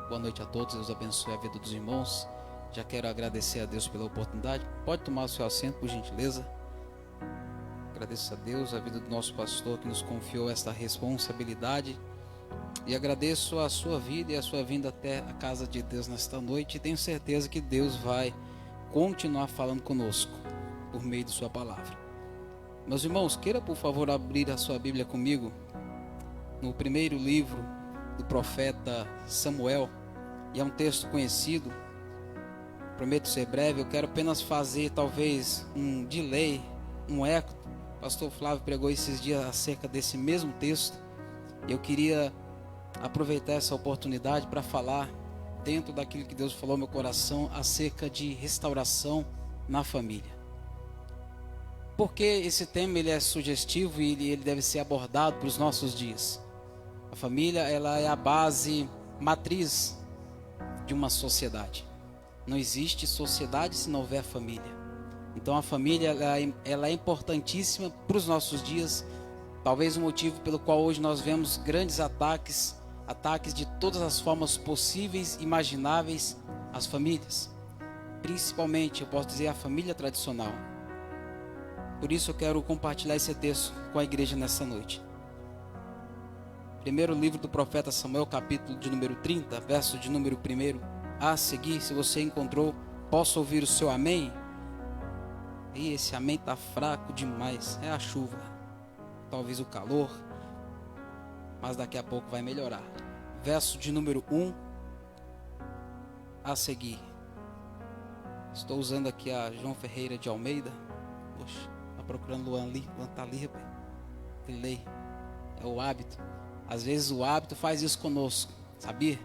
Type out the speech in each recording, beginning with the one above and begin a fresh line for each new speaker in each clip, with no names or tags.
Boa noite a todos, Deus abençoe a vida dos irmãos. Já quero agradecer a Deus pela oportunidade. Pode tomar o seu assento, por gentileza. Agradeço a Deus, a vida do nosso pastor que nos confiou esta responsabilidade. E agradeço a sua vida e a sua vinda até a casa de Deus nesta noite. E tenho certeza que Deus vai continuar falando conosco por meio de sua palavra. Meus irmãos, queira por favor abrir a sua Bíblia comigo no primeiro livro do profeta Samuel. E é um texto conhecido. Prometo ser breve. Eu quero apenas fazer talvez um delay, um eco. O pastor Flávio pregou esses dias acerca desse mesmo texto. Eu queria aproveitar essa oportunidade para falar dentro daquilo que Deus falou no meu coração acerca de restauração na família. Porque esse tema ele é sugestivo e ele deve ser abordado para os nossos dias. A família ela é a base matriz de uma sociedade. Não existe sociedade se não houver família. Então a família ela é importantíssima para os nossos dias. Talvez o motivo pelo qual hoje nós vemos grandes ataques de todas as formas possíveis e imagináveis às famílias. Principalmente, eu posso dizer, a família tradicional. Por isso eu quero compartilhar esse texto com a igreja nessa noite. Primeiro livro do profeta Samuel, capítulo de número 30, verso de número 1 a seguir. Se você encontrou, posso ouvir o seu amém? E esse amém está fraco demais. É a chuva, talvez o calor, mas daqui a pouco vai melhorar. Verso de número 1 a seguir. Estou usando aqui a João Ferreira de Almeida. Poxa, está procurando Luan ali. Luan está ali, rapaz. Delay. É o hábito. Às vezes o hábito faz isso conosco, sabia?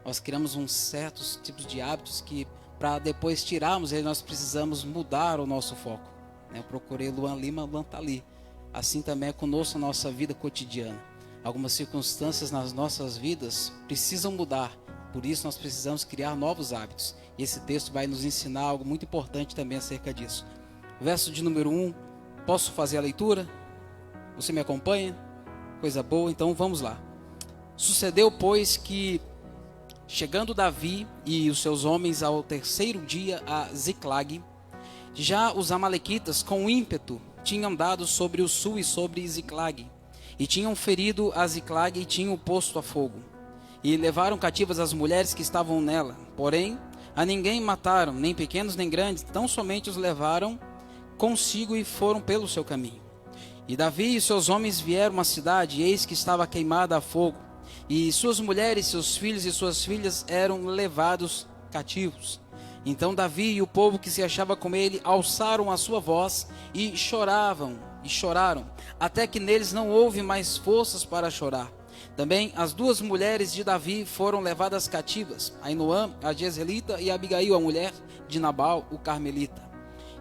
Nós criamos uns certos tipos de hábitos que para depois tirarmos ele, nós precisamos mudar o nosso foco. Eu procurei Luan Lima, Luan está ali. Assim também é conosco na nossa vida cotidiana. Algumas circunstâncias nas nossas vidas precisam mudar. Por isso nós precisamos criar novos hábitos. E esse texto vai nos ensinar algo muito importante também acerca disso. Verso de número 1. Posso fazer a leitura? Você me acompanha? Coisa boa, então vamos lá. Sucedeu, pois, que chegando Davi e os seus homens ao terceiro dia a Ziclag, já os amalequitas com ímpeto tinham dado sobre o sul e sobre Ziclag, e tinham ferido a Ziclag e tinham posto a fogo, e levaram cativas as mulheres que estavam nela, porém a ninguém mataram, nem pequenos nem grandes, tão somente os levaram consigo e foram pelo seu caminho. E Davi e seus homens vieram à cidade, e eis que estava queimada a fogo, e suas mulheres, seus filhos e suas filhas eram levados cativos. Então Davi e o povo que se achava com ele alçaram a sua voz e choraram, até que neles não houve mais forças para chorar. Também as duas mulheres de Davi foram levadas cativas, Ainoã, a Jezreelita, e Abigail, a mulher de Nabal, o Carmelita.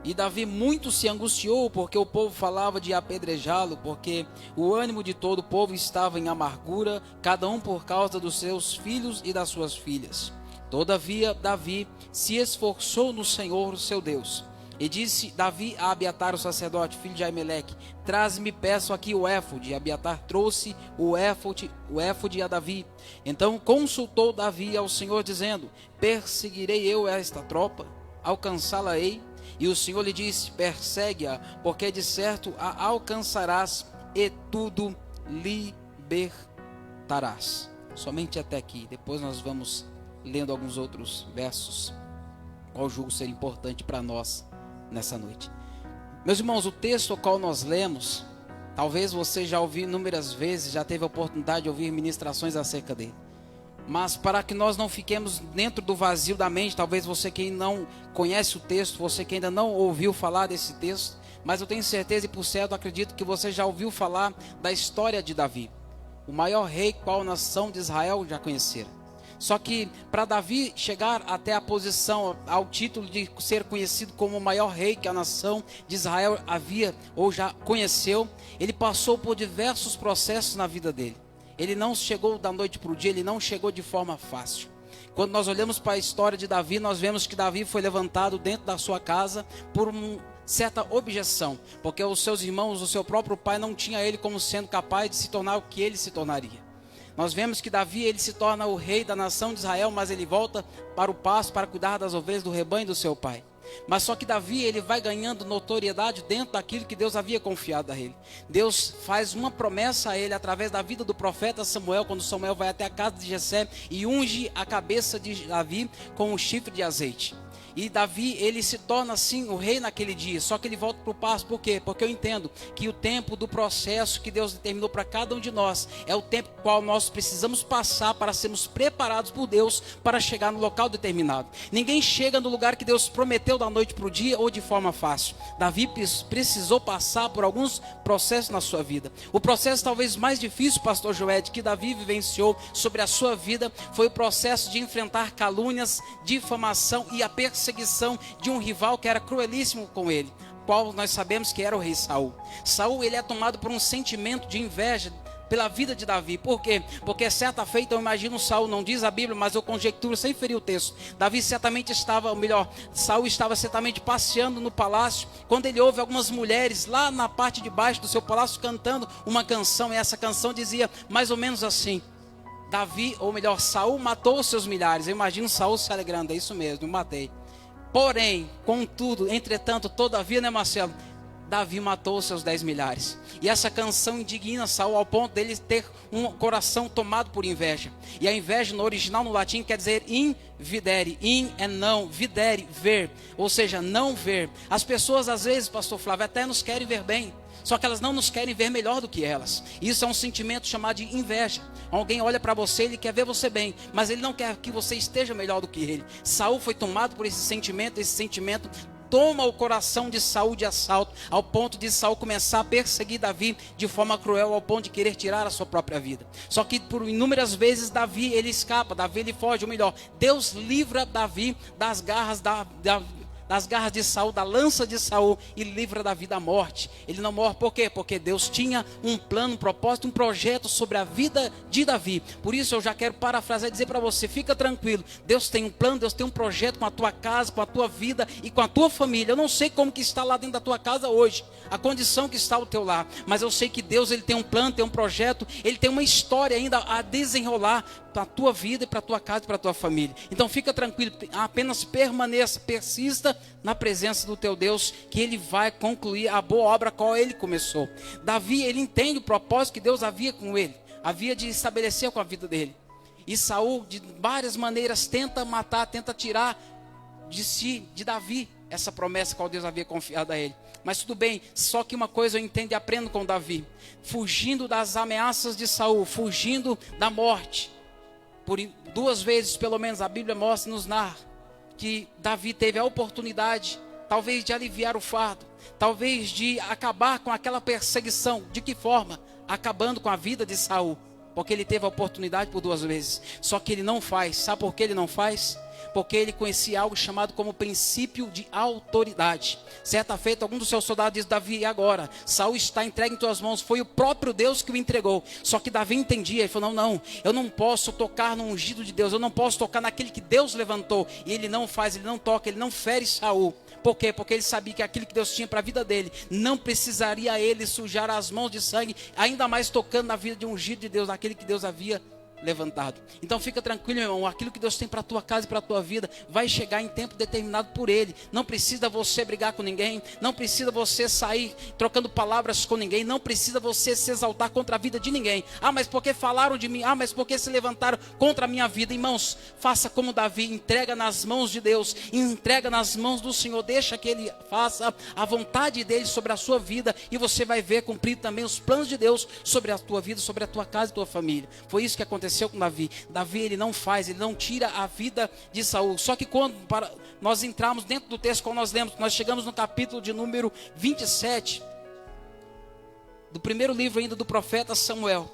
E Davi muito se angustiou, porque o povo falava de apedrejá-lo, porque o ânimo de todo o povo estava em amargura, cada um por causa dos seus filhos e das suas filhas. Todavia, Davi se esforçou no Senhor, seu Deus. E disse Davi a Abiatar, o sacerdote, filho de Aimeleque: traze-me, peço aqui o éfode. E Abiatar trouxe o éfode a Davi. Então consultou Davi ao Senhor, dizendo: perseguirei eu esta tropa? Alcançá-la-ei? E o Senhor lhe disse: persegue-a, porque de certo a alcançarás e tudo libertarás. Somente até aqui. Depois nós vamos lendo alguns outros versos, qual julgo ser importante para nós nessa noite. Meus irmãos, o texto ao qual nós lemos, talvez você já ouviu inúmeras vezes, já teve a oportunidade de ouvir ministrações acerca dele. Mas para que nós não fiquemos dentro do vazio da mente, talvez você que não conhece o texto, você que ainda não ouviu falar desse texto, mas eu tenho certeza e por certo acredito que você já ouviu falar da história de Davi, o maior rei qual a nação de Israel já conhecera. Só que para Davi chegar até a posição, ao título de ser conhecido como o maior rei que a nação de Israel havia ou já conheceu, ele passou por diversos processos na vida dele. Ele não chegou da noite para o dia, ele não chegou de forma fácil. Quando nós olhamos para a história de Davi, nós vemos que Davi foi levantado dentro da sua casa por uma certa objeção, porque os seus irmãos, o seu próprio pai não tinha ele como sendo capaz de se tornar o que ele se tornaria. Nós vemos que Davi, ele se torna o rei da nação de Israel, mas ele volta para o pasto para cuidar das ovelhas do rebanho do seu pai. Mas só que Davi, ele vai ganhando notoriedade dentro daquilo que Deus havia confiado a ele. Deus faz uma promessa a ele através da vida do profeta Samuel, quando Samuel vai até a casa de Jessé e unge a cabeça de Davi com um chifre de azeite. E Davi, ele se torna assim o rei naquele dia. Só que ele volta para o pasto, por quê? Porque eu entendo que o tempo do processo que Deus determinou para cada um de nós é o tempo qual nós precisamos passar para sermos preparados por Deus para chegar no local determinado. Ninguém chega no lugar que Deus prometeu da noite para o dia ou de forma fácil. Davi precisou passar por alguns processos na sua vida. O processo talvez mais difícil, pastor Joed, que Davi vivenciou sobre a sua vida foi o processo de enfrentar calúnias, difamação e a perseguição de um rival que era cruelíssimo com ele, qual nós sabemos que era o rei Saul. Saul, ele é tomado por um sentimento de inveja pela vida de Davi. Por quê? Porque certa feita, eu imagino Saul, não diz a Bíblia, mas eu conjecturo sem ferir o texto. Davi certamente estava, ou melhor, Saul estava certamente passeando no palácio, quando ele ouve algumas mulheres lá na parte de baixo do seu palácio cantando uma canção, e essa canção dizia mais ou menos assim: Davi, ou melhor, Saul matou os seus milhares. Eu imagino Saul se alegrando, é isso mesmo, eu matei. Porém, contudo, entretanto, todavia, né, Marcelo? Davi matou os seus 10 milhares. E essa canção indigna Saul ao ponto dele ter um coração tomado por inveja. E a inveja no original, no latim, quer dizer invidere. In é não, videre, ver. Ou seja, não ver. As pessoas às vezes, pastor Flávio, até nos querem ver bem. Só que elas não nos querem ver melhor do que elas. Isso é um sentimento chamado de inveja. Alguém olha para você, ele quer ver você bem, mas ele não quer que você esteja melhor do que ele. Saul foi tomado por esse sentimento toma o coração de Saul de assalto, ao ponto de Saul começar a perseguir Davi de forma cruel, ao ponto de querer tirar a sua própria vida. Só que por inúmeras vezes Davi, ele escapa, Davi ele foge, ou melhor, Deus livra Davi das garras das garras de Saul, da lança de Saul, e livra Davi da morte. Ele não morre por quê? Porque Deus tinha um plano, um propósito, um projeto sobre a vida de Davi. Por isso eu já quero parafrasear e dizer para você, fica tranquilo, Deus tem um plano, Deus tem um projeto com a tua casa, com a tua vida e com a tua família. Eu não sei como que está lá dentro da tua casa hoje, a condição que está o teu lar, mas eu sei que Deus, ele tem um plano, tem um projeto, ele tem uma história ainda a desenrolar para a tua vida, para a tua casa e para a tua família. Então fica tranquilo, apenas permaneça, persista na presença do teu Deus, que ele vai concluir a boa obra a qual ele começou. Davi, ele entende o propósito que Deus havia com ele, havia de estabelecer com a vida dele. E Saul, de várias maneiras, tenta matar, tenta tirar de si, de Davi, essa promessa que Deus havia confiado a ele. Mas tudo bem, só que uma coisa eu entendo e aprendo com Davi, fugindo das ameaças de Saul, fugindo da morte. Por 2 vezes, pelo menos, a Bíblia nos narra que Davi teve a oportunidade, talvez de aliviar o fardo, talvez de acabar com aquela perseguição. De que forma? Acabando com a vida de Saul, porque ele teve a oportunidade por 2 vezes. Só que ele não faz. Sabe por que ele não faz? Porque ele conhecia algo chamado como princípio de autoridade. Certa feita, algum dos seus soldados disse: Davi, e agora? Saul está entregue em tuas mãos. Foi o próprio Deus que o entregou. Só que Davi entendia, ele falou: não, eu não posso tocar no ungido de Deus, eu não posso tocar naquele que Deus levantou. E ele não faz, ele não toca, ele não fere Saul. Por quê? Porque ele sabia que aquilo que Deus tinha para a vida dele, não precisaria ele sujar as mãos de sangue, ainda mais tocando na vida de um ungido de Deus, naquele que Deus havia levantado. Então fica tranquilo, meu irmão, aquilo que Deus tem para a tua casa e para a tua vida vai chegar em tempo determinado por Ele. Não precisa você brigar com ninguém, não precisa você sair trocando palavras com ninguém, não precisa você se exaltar contra a vida de ninguém. Ah, mas porque falaram de mim? Ah, mas porque se levantaram contra a minha vida? Irmãos, faça como Davi, entrega nas mãos de Deus, entrega nas mãos do Senhor, deixa que Ele faça a vontade dEle sobre a sua vida, e você vai ver cumprir também os planos de Deus sobre a tua vida, sobre a tua casa e tua família. Foi isso que aconteceu com Davi. Davi, ele não faz, ele não tira a vida de Saul. Só que quando nós entramos dentro do texto qual nós lemos, nós chegamos no capítulo de número 27 do primeiro livro ainda do profeta Samuel,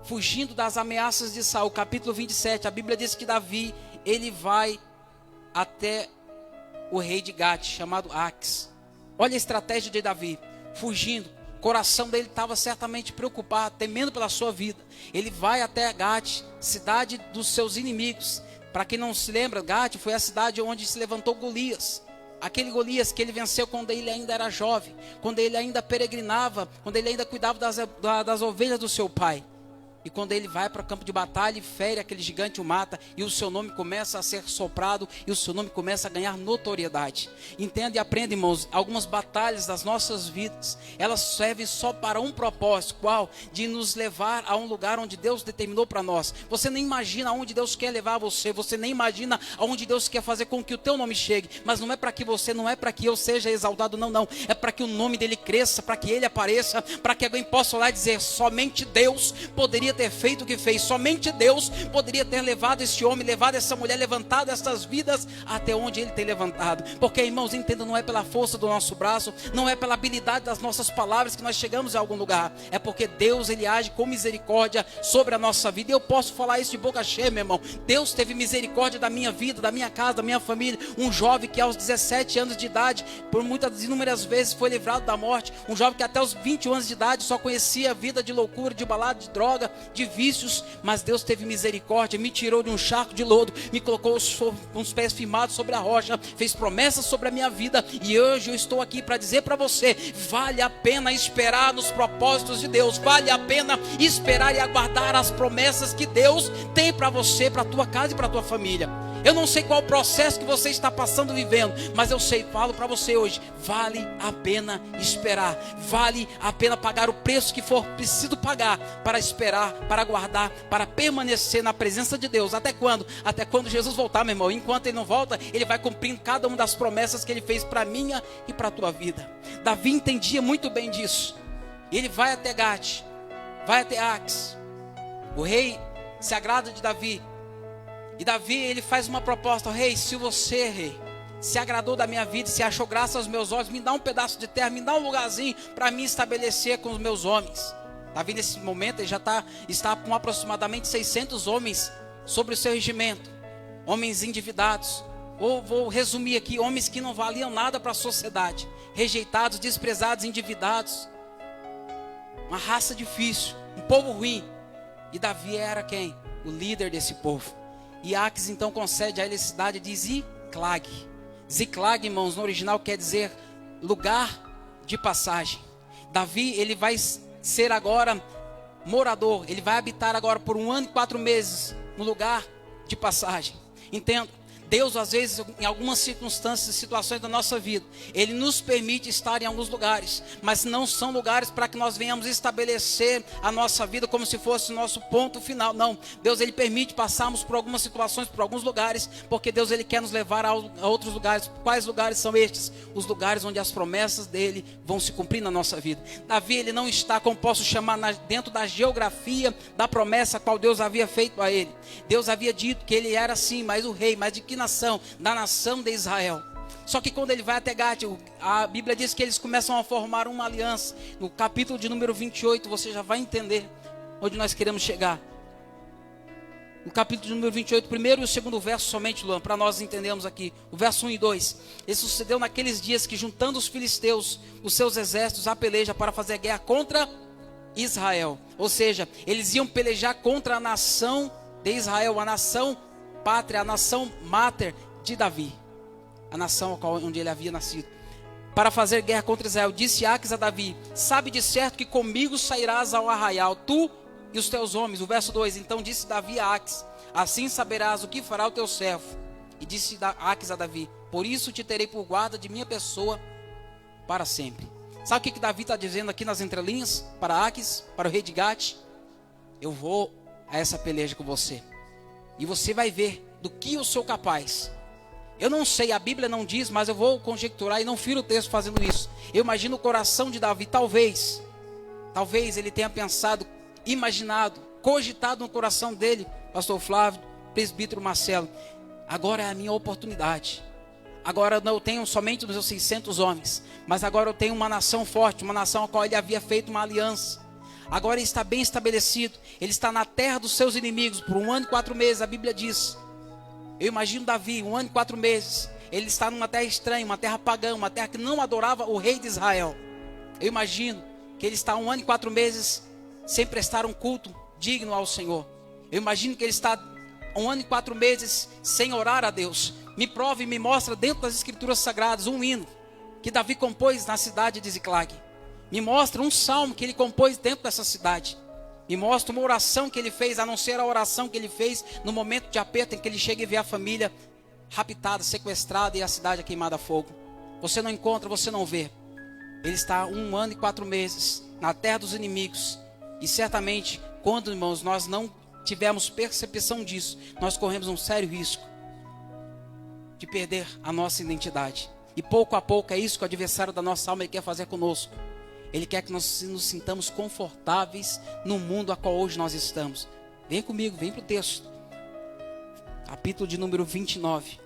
fugindo das ameaças de Saul, capítulo 27, a Bíblia diz que Davi, ele vai até o rei de Gate, chamado Aques. Olha a estratégia de Davi, fugindo. O coração dele estava certamente preocupado, temendo pela sua vida. Ele vai até Gate, cidade dos seus inimigos. Para quem não se lembra, Gate foi a cidade onde se levantou Golias. Aquele Golias que ele venceu quando ele ainda era jovem, quando ele ainda peregrinava, quando ele ainda cuidava das ovelhas do seu pai. E quando ele vai para o campo de batalha e fere aquele gigante, o mata, e o seu nome começa a ser soprado, e o seu nome começa a ganhar notoriedade. Entenda e aprenda, irmãos, algumas batalhas das nossas vidas, elas servem só para um propósito, qual? De nos levar a um lugar onde Deus determinou para nós. Você nem imagina aonde Deus quer levar você, você nem imagina aonde Deus quer fazer com que o teu nome chegue, mas não é para que você, não é para que eu seja exaltado, não, é para que o nome dele cresça, para que ele apareça, para que alguém possa olhar e dizer, somente Deus poderia ter feito o que fez, somente Deus poderia ter levado esse homem, levado essa mulher, levantado essas vidas até onde ele tem levantado. Porque, irmãos, entenda, não é pela força do nosso braço, não é pela habilidade das nossas palavras que nós chegamos a algum lugar, é porque Deus, ele age com misericórdia sobre a nossa vida. E eu posso falar isso de boca cheia, meu irmão. Deus teve misericórdia da minha vida, da minha casa, da minha família. Um jovem que aos 17 anos de idade, por muitas inúmeras vezes foi livrado da morte. Um jovem que até os 21 anos de idade só conhecia a vida de loucura, de balada, de droga, de vícios, mas Deus teve misericórdia, me tirou de um charco de lodo, me colocou os pés firmados sobre a rocha, fez promessas sobre a minha vida, e hoje eu estou aqui para dizer para você, vale a pena esperar nos propósitos de Deus, vale a pena esperar e aguardar as promessas que Deus tem para você, para a tua casa e para a tua família. Eu não sei qual o processo que você está passando, vivendo, mas eu sei, falo para você hoje, vale a pena esperar, vale a pena pagar o preço que for preciso pagar, para esperar, para aguardar, para permanecer na presença de Deus. Até quando? Até quando Jesus voltar, meu irmão. Enquanto ele não volta, ele vai cumprindo cada uma das promessas que ele fez para a minha e para a tua vida. Davi entendia muito bem disso. Ele vai até Gate, vai até Aques. O rei se agrada de Davi. E Davi, ele faz uma proposta, rei, se você, rei, se agradou da minha vida, se achou graça aos meus olhos, me dá um pedaço de terra, me dá um lugarzinho para me estabelecer com os meus homens. Davi nesse momento, ele já está com aproximadamente 600 homens sobre o seu regimento, homens endividados, ou vou resumir aqui, homens que não valiam nada para a sociedade, rejeitados, desprezados, endividados, uma raça difícil, um povo ruim. E Davi era quem? O líder desse povo. E Aques então concede a ele a cidade de Ziclag. Ziclag, irmãos, no original quer dizer lugar de passagem. Davi, ele vai ser agora morador, ele vai habitar agora por 1 ano e 4 meses no lugar de passagem. Entenda, Deus às vezes em algumas circunstâncias, situações da nossa vida, Ele nos permite estar em alguns lugares, mas não são lugares para que nós venhamos estabelecer a nossa vida como se fosse o nosso ponto final. Não, Deus ele permite passarmos por algumas situações, por alguns lugares, porque Deus ele quer nos levar a outros lugares. Quais lugares são estes? Os lugares onde as promessas dele vão se cumprir na nossa vida. Davi ele não está, como posso chamar, dentro da geografia da promessa a qual Deus havia feito a ele. Deus havia dito que ele era sim, mas o rei, mas de que nação? Da nação de Israel. Só que quando ele vai até Gate, a Bíblia diz que eles começam a formar uma aliança. No capítulo de número 28, você já vai entender onde nós queremos chegar. No capítulo de número 28, o primeiro e o segundo verso somente, Luan, para nós entendermos aqui. O verso 1 e 2. Isso sucedeu naqueles dias que, juntando os filisteus, os seus exércitos, a peleja para fazer guerra contra Israel. Ou seja, eles iam pelejar contra a nação de Israel, a nação pátria, a nação máter de Davi, a nação onde ele havia nascido, para fazer guerra contra Israel. Disse Aques a Davi: sabe de certo que comigo sairás ao arraial, tu e os teus homens. O verso 2, então disse Davi a Aques: assim saberás o que fará o teu servo. E disse Aques a Davi: por isso te terei por guarda de minha pessoa para sempre. Sabe o que Davi está dizendo aqui nas entrelinhas para Aques, para o rei de Gate? Eu vou a essa peleja com você, e você vai ver do que eu sou capaz. Eu não sei, a Bíblia não diz, mas eu vou conjecturar e não firo o texto fazendo isso. Eu imagino o coração de Davi, talvez ele tenha pensado, imaginado, cogitado no coração dele, pastor Flávio, presbítero Marcelo, agora é a minha oportunidade. Agora não tenho somente os meus 600 homens, mas agora eu tenho uma nação forte, uma nação a qual ele havia feito uma aliança. Agora ele está bem estabelecido, ele está na terra dos seus inimigos por 1 ano e 4 meses, a Bíblia diz. Eu imagino Davi, 1 ano e 4 meses, ele está numa terra estranha, uma terra pagã, uma terra que não adorava o rei de Israel. Eu imagino que ele está 1 ano e 4 meses sem prestar um culto digno ao Senhor. Eu imagino que ele está 1 ano e 4 meses sem orar a Deus. Me prova e me mostra dentro das escrituras sagradas um hino que Davi compôs na cidade de Ziclag. Me mostra um salmo que ele compôs dentro dessa cidade. Me mostra uma oração que ele fez, a não ser a oração que ele fez no momento de aperto em que ele chega e vê a família raptada, sequestrada e a cidade queimada a fogo. Você não encontra, você não vê. Ele está 1 ano e 4 meses na terra dos inimigos. E certamente, quando, irmãos, nós não tivermos percepção disso, nós corremos um sério risco de perder a nossa identidade. E pouco a pouco é isso que o adversário da nossa alma ele quer fazer conosco. Ele quer que nós nos sintamos confortáveis no mundo a qual hoje nós estamos. Vem comigo, vem para o texto. Capítulo de número 29.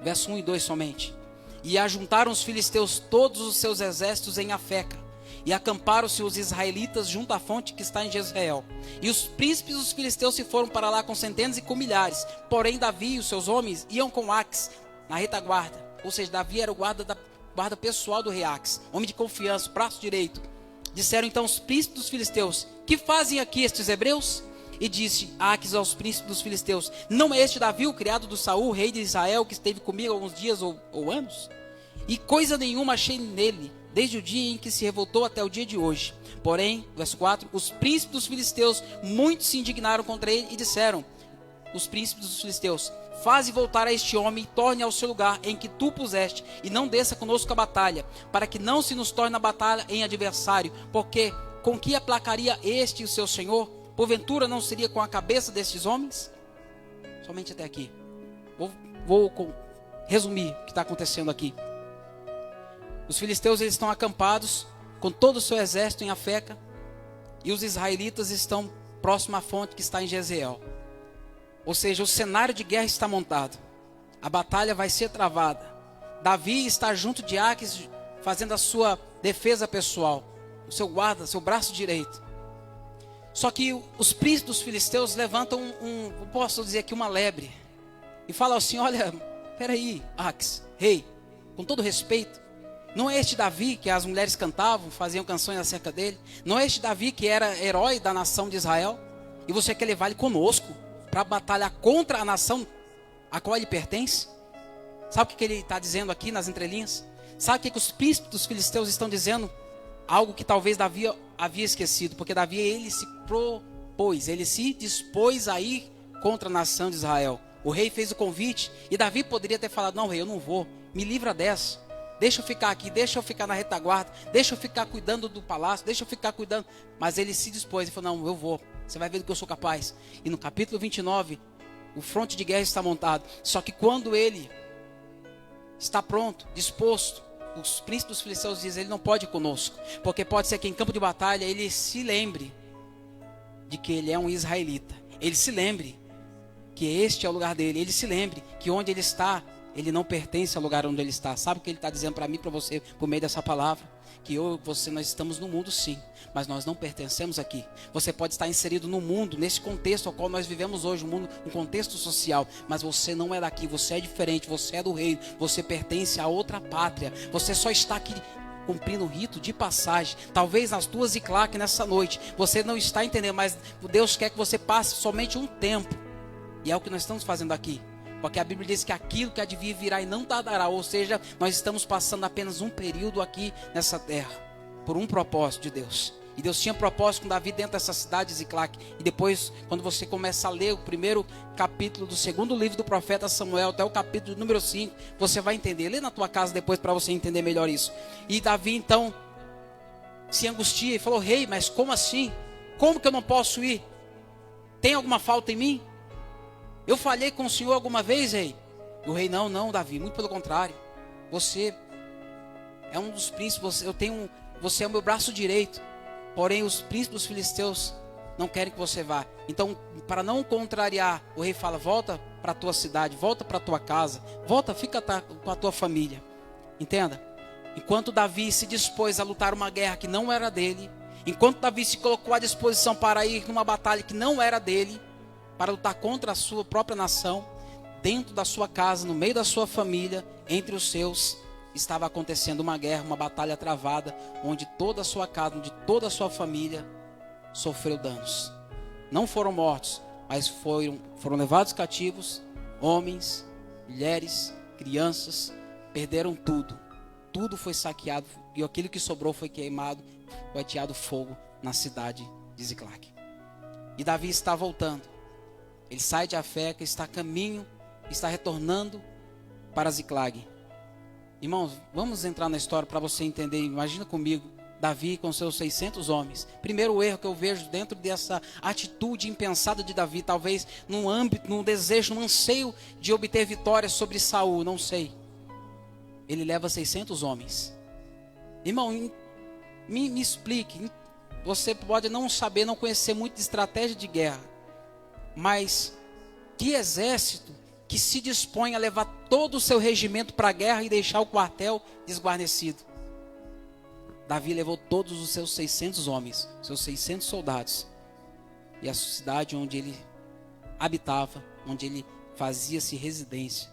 Verso 1 e 2 somente. E ajuntaram os filisteus todos os seus exércitos em Afeca. E acamparam-se os israelitas junto à fonte que está em Jezreel. E os príncipes dos filisteus se foram para lá com centenas e com milhares. Porém Davi e os seus homens iam com Aques na retaguarda. Ou seja, Davi era o guarda pessoal do rei Aques, homem de confiança, braço direito. Disseram então os príncipes dos filisteus: que fazem aqui estes hebreus? E disse Aques aos príncipes dos filisteus: não é este Davi, o criado do Saul, rei de Israel, que esteve comigo alguns dias ou anos? E coisa nenhuma achei nele, desde o dia em que se revoltou até o dia de hoje. Porém, verso 4, os príncipes dos filisteus muito se indignaram contra ele e disseram, os príncipes dos filisteus: faze voltar a este homem e torne ao seu lugar em que tu puseste, e não desça conosco a batalha, para que não se nos torne a batalha em adversário, porque com que aplacaria este o seu senhor? Porventura não seria com a cabeça destes homens? Somente até aqui. Vou resumir o que está acontecendo aqui. Os filisteus eles estão acampados com todo o seu exército em Afeca, e os israelitas estão próximo à fonte que está em Jezreel. Ou seja, o cenário de guerra está montado. A batalha vai ser travada. Davi está junto de Aques, fazendo a sua defesa pessoal, o seu guarda, seu braço direito. Só que os príncipes dos filisteus levantam posso dizer aqui, uma lebre. E falam assim: olha, peraí, Aques, rei, com todo respeito, não é este Davi que as mulheres cantavam, faziam canções acerca dele? Não é este Davi que era herói da nação de Israel? E você quer levar ele conosco para batalhar contra a nação a qual ele pertence? Sabe o que ele está dizendo aqui nas entrelinhas? Sabe o que os príncipes dos filisteus estão dizendo? Algo que talvez Davi havia esquecido, porque Davi ele se propôs, ele se dispôs a ir contra a nação de Israel. O rei fez o convite e Davi poderia ter falado: não, rei, eu não vou, me livra dessa, deixa eu ficar aqui, deixa eu ficar na retaguarda, deixa eu ficar cuidando do palácio, deixa eu ficar cuidando. Mas ele se dispôs e falou: não, eu vou, você vai ver do que eu sou capaz. E no capítulo 29, o fronte de guerra está montado. Só que quando ele está pronto, disposto, os príncipes dos filisteus dizem: ele não pode ir conosco, porque pode ser que em campo de batalha ele se lembre de que ele é um israelita, ele se lembre que este é o lugar dele, ele se lembre que onde ele está, ele não pertence ao lugar onde ele está. Sabe o que ele está dizendo para mim, para você, por meio dessa palavra? Que eu e você, nós estamos no mundo sim, mas nós não pertencemos aqui. Você pode estar inserido no mundo, nesse contexto ao qual nós vivemos hoje, um contexto social, mas você não é daqui, você é diferente, você é do reino, você pertence a outra pátria. Você só está aqui cumprindo o rito de passagem, talvez nas duas e claque nessa noite. Você não está entendendo, mas Deus quer que você passe somente um tempo, e é o que nós estamos fazendo aqui. Porque a Bíblia diz que aquilo que há de vir virá e não tardará. Ou seja, nós estamos passando apenas um período aqui nessa terra, por um propósito de Deus. E Deus tinha propósito com Davi dentro dessa cidade de Ziclac. E depois, quando você começa a ler o primeiro capítulo do segundo livro do profeta Samuel, até o capítulo número 5, você vai entender. Lê na tua casa depois para você entender melhor isso. E Davi então se angustia e falou: rei, mas como assim? Como que eu não posso ir? Tem alguma falta em mim? Eu falhei com o senhor alguma vez, rei? O rei: não, Davi, muito pelo contrário. Você é um dos príncipes, você é o meu braço direito. Porém, os príncipes dos filisteus não querem que você vá. Então, para não contrariar, o rei fala: volta para a tua cidade, volta para a tua casa, volta, fica com a tua família. Entenda? Enquanto Davi se dispôs a lutar uma guerra que não era dele, enquanto Davi se colocou à disposição para ir numa batalha que não era dele, para lutar contra a sua própria nação, dentro da sua casa, no meio da sua família, entre os seus, estava acontecendo uma guerra, uma batalha travada, onde toda a sua casa, onde toda a sua família sofreu danos. Não foram mortos, mas foram levados cativos, homens, mulheres, crianças, perderam tudo. Tudo foi saqueado e aquilo que sobrou foi queimado, foi ateado fogo na cidade de Ziclague. E Davi está voltando. Ele sai de Afeca, está a caminho, está retornando para Ziclague. Irmãos, vamos entrar na história para você entender. Imagina comigo, Davi com seus 600 homens. Primeiro erro que eu vejo dentro dessa atitude impensada de Davi, talvez num âmbito, num desejo, num anseio de obter vitória sobre Saul, não sei. Ele leva 600 homens. Irmão, me explique. Você pode não saber, não conhecer muito de estratégia de guerra, mas que exército que se dispõe a levar todo o seu regimento para a guerra e deixar o quartel desguarnecido? Davi levou todos os seus 600 homens, seus 600 soldados, e a cidade onde ele habitava, onde ele fazia-se residência,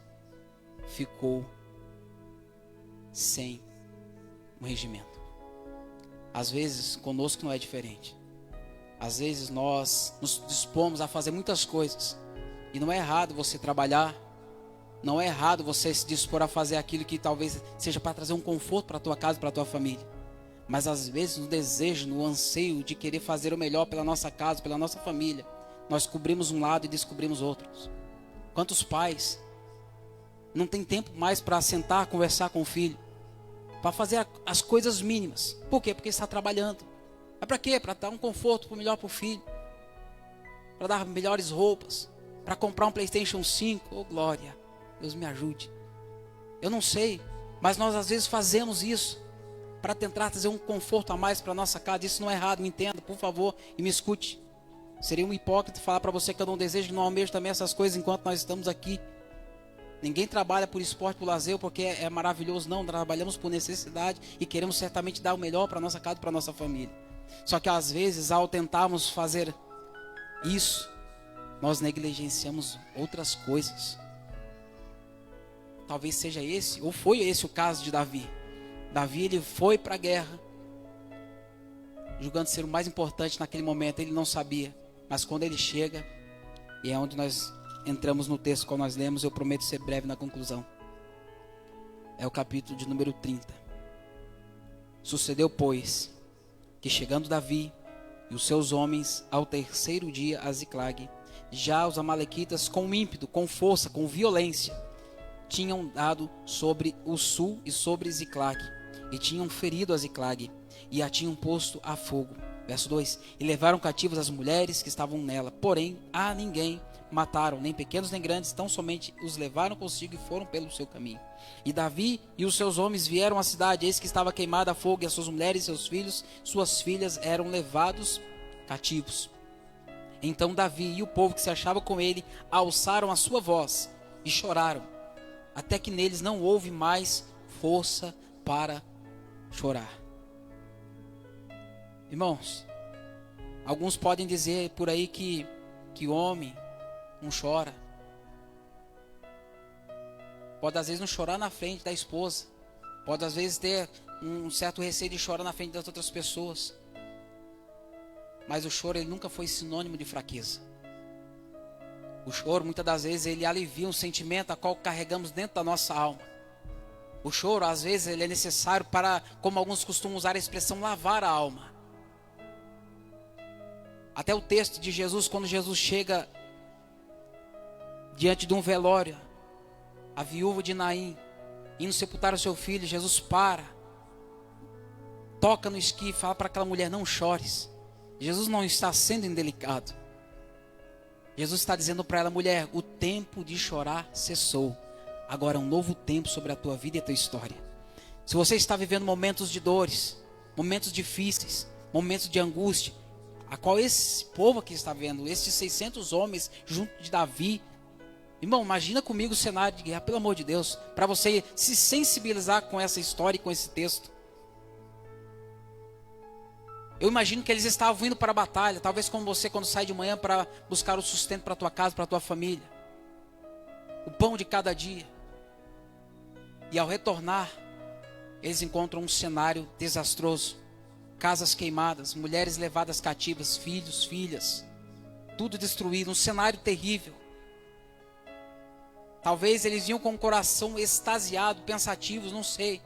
ficou sem um regimento. Às vezes conosco não é diferente. Às vezes nós nos dispomos a fazer muitas coisas, e não é errado você trabalhar, não é errado você se dispor a fazer aquilo que talvez seja para trazer um conforto para a tua casa, para a tua família. Mas às vezes no desejo, no anseio de querer fazer o melhor pela nossa casa, pela nossa família, nós cobrimos um lado e descobrimos outros. Quantos pais não tem tempo mais para sentar, conversar com o filho, para fazer as coisas mínimas? Por quê? Porque está trabalhando. É para quê? Para dar um conforto melhor para o filho, para dar melhores roupas, para comprar um PlayStation 5. Oh glória, Deus me ajude. Eu não sei, mas nós às vezes fazemos isso para tentar trazer um conforto a mais para a nossa casa. Isso não é errado, me entenda, por favor, e me escute. Seria um hipócrita falar para você que eu não desejo, não almejo também essas coisas enquanto nós estamos aqui. Ninguém trabalha por esporte, por lazer, porque é maravilhoso. Não, trabalhamos por necessidade e queremos certamente dar o melhor para a nossa casa e para a nossa família. Só que às vezes, ao tentarmos fazer isso, nós negligenciamos outras coisas. Talvez seja esse, ou foi esse o caso de Davi. Davi, ele foi para a guerra, julgando ser o mais importante naquele momento. Ele não sabia, mas quando ele chega, e é onde nós entramos no texto quando nós lemos, eu prometo ser breve na conclusão. É o capítulo de número 30. Sucedeu, pois, que chegando Davi e os seus homens ao terceiro dia a Ziclague, já os amalequitas com ímpeto, com força, com violência, tinham dado sobre o sul e sobre Ziclague, e tinham ferido a Ziclague, e a tinham posto a fogo. Verso 2: E levaram cativas as mulheres que estavam nela, porém a ninguém mataram, nem pequenos nem grandes, tão somente os levaram consigo e foram pelo seu caminho. E Davi e os seus homens vieram à cidade, eis que estava queimada a fogo, e as suas mulheres e seus filhos, suas filhas eram levados cativos. Então Davi e o povo que se achava com ele alçaram a sua voz e choraram, até que neles não houve mais força para chorar. Irmãos, alguns podem dizer por aí que homem não chora. Pode às vezes não chorar na frente da esposa, pode às vezes ter um certo receio de chorar na frente das outras pessoas, mas o choro, ele nunca foi sinônimo de fraqueza. O choro, muitas das vezes, ele alivia um sentimento a qual carregamos dentro da nossa alma. O choro, às vezes, ele é necessário para, como alguns costumam usar a expressão, lavar a alma. Até o texto de Jesus, quando Jesus chega diante de um velório, a viúva de Naim, indo sepultar o seu filho, Jesus para, toca no esquife, fala para aquela mulher: não chores. Jesus não está sendo indelicado. Jesus está dizendo para ela: mulher, o tempo de chorar cessou. Agora é um novo tempo sobre a tua vida e a tua história. Se você está vivendo momentos de dores, momentos difíceis, momentos de angústia, a qual esse povo aqui está vendo, esses 600 homens junto de Davi, irmão, imagina comigo o cenário de guerra, pelo amor de Deus, para você se sensibilizar com essa história e com esse texto. Eu imagino que eles estavam indo para a batalha, talvez como você quando sai de manhã para buscar o sustento para a tua casa, para a tua família, o pão de cada dia. E ao retornar, eles encontram um cenário desastroso, casas queimadas, mulheres levadas cativas, filhos, filhas, tudo destruído, um cenário terrível. Talvez eles vinham com o coração extasiado, pensativos, não sei,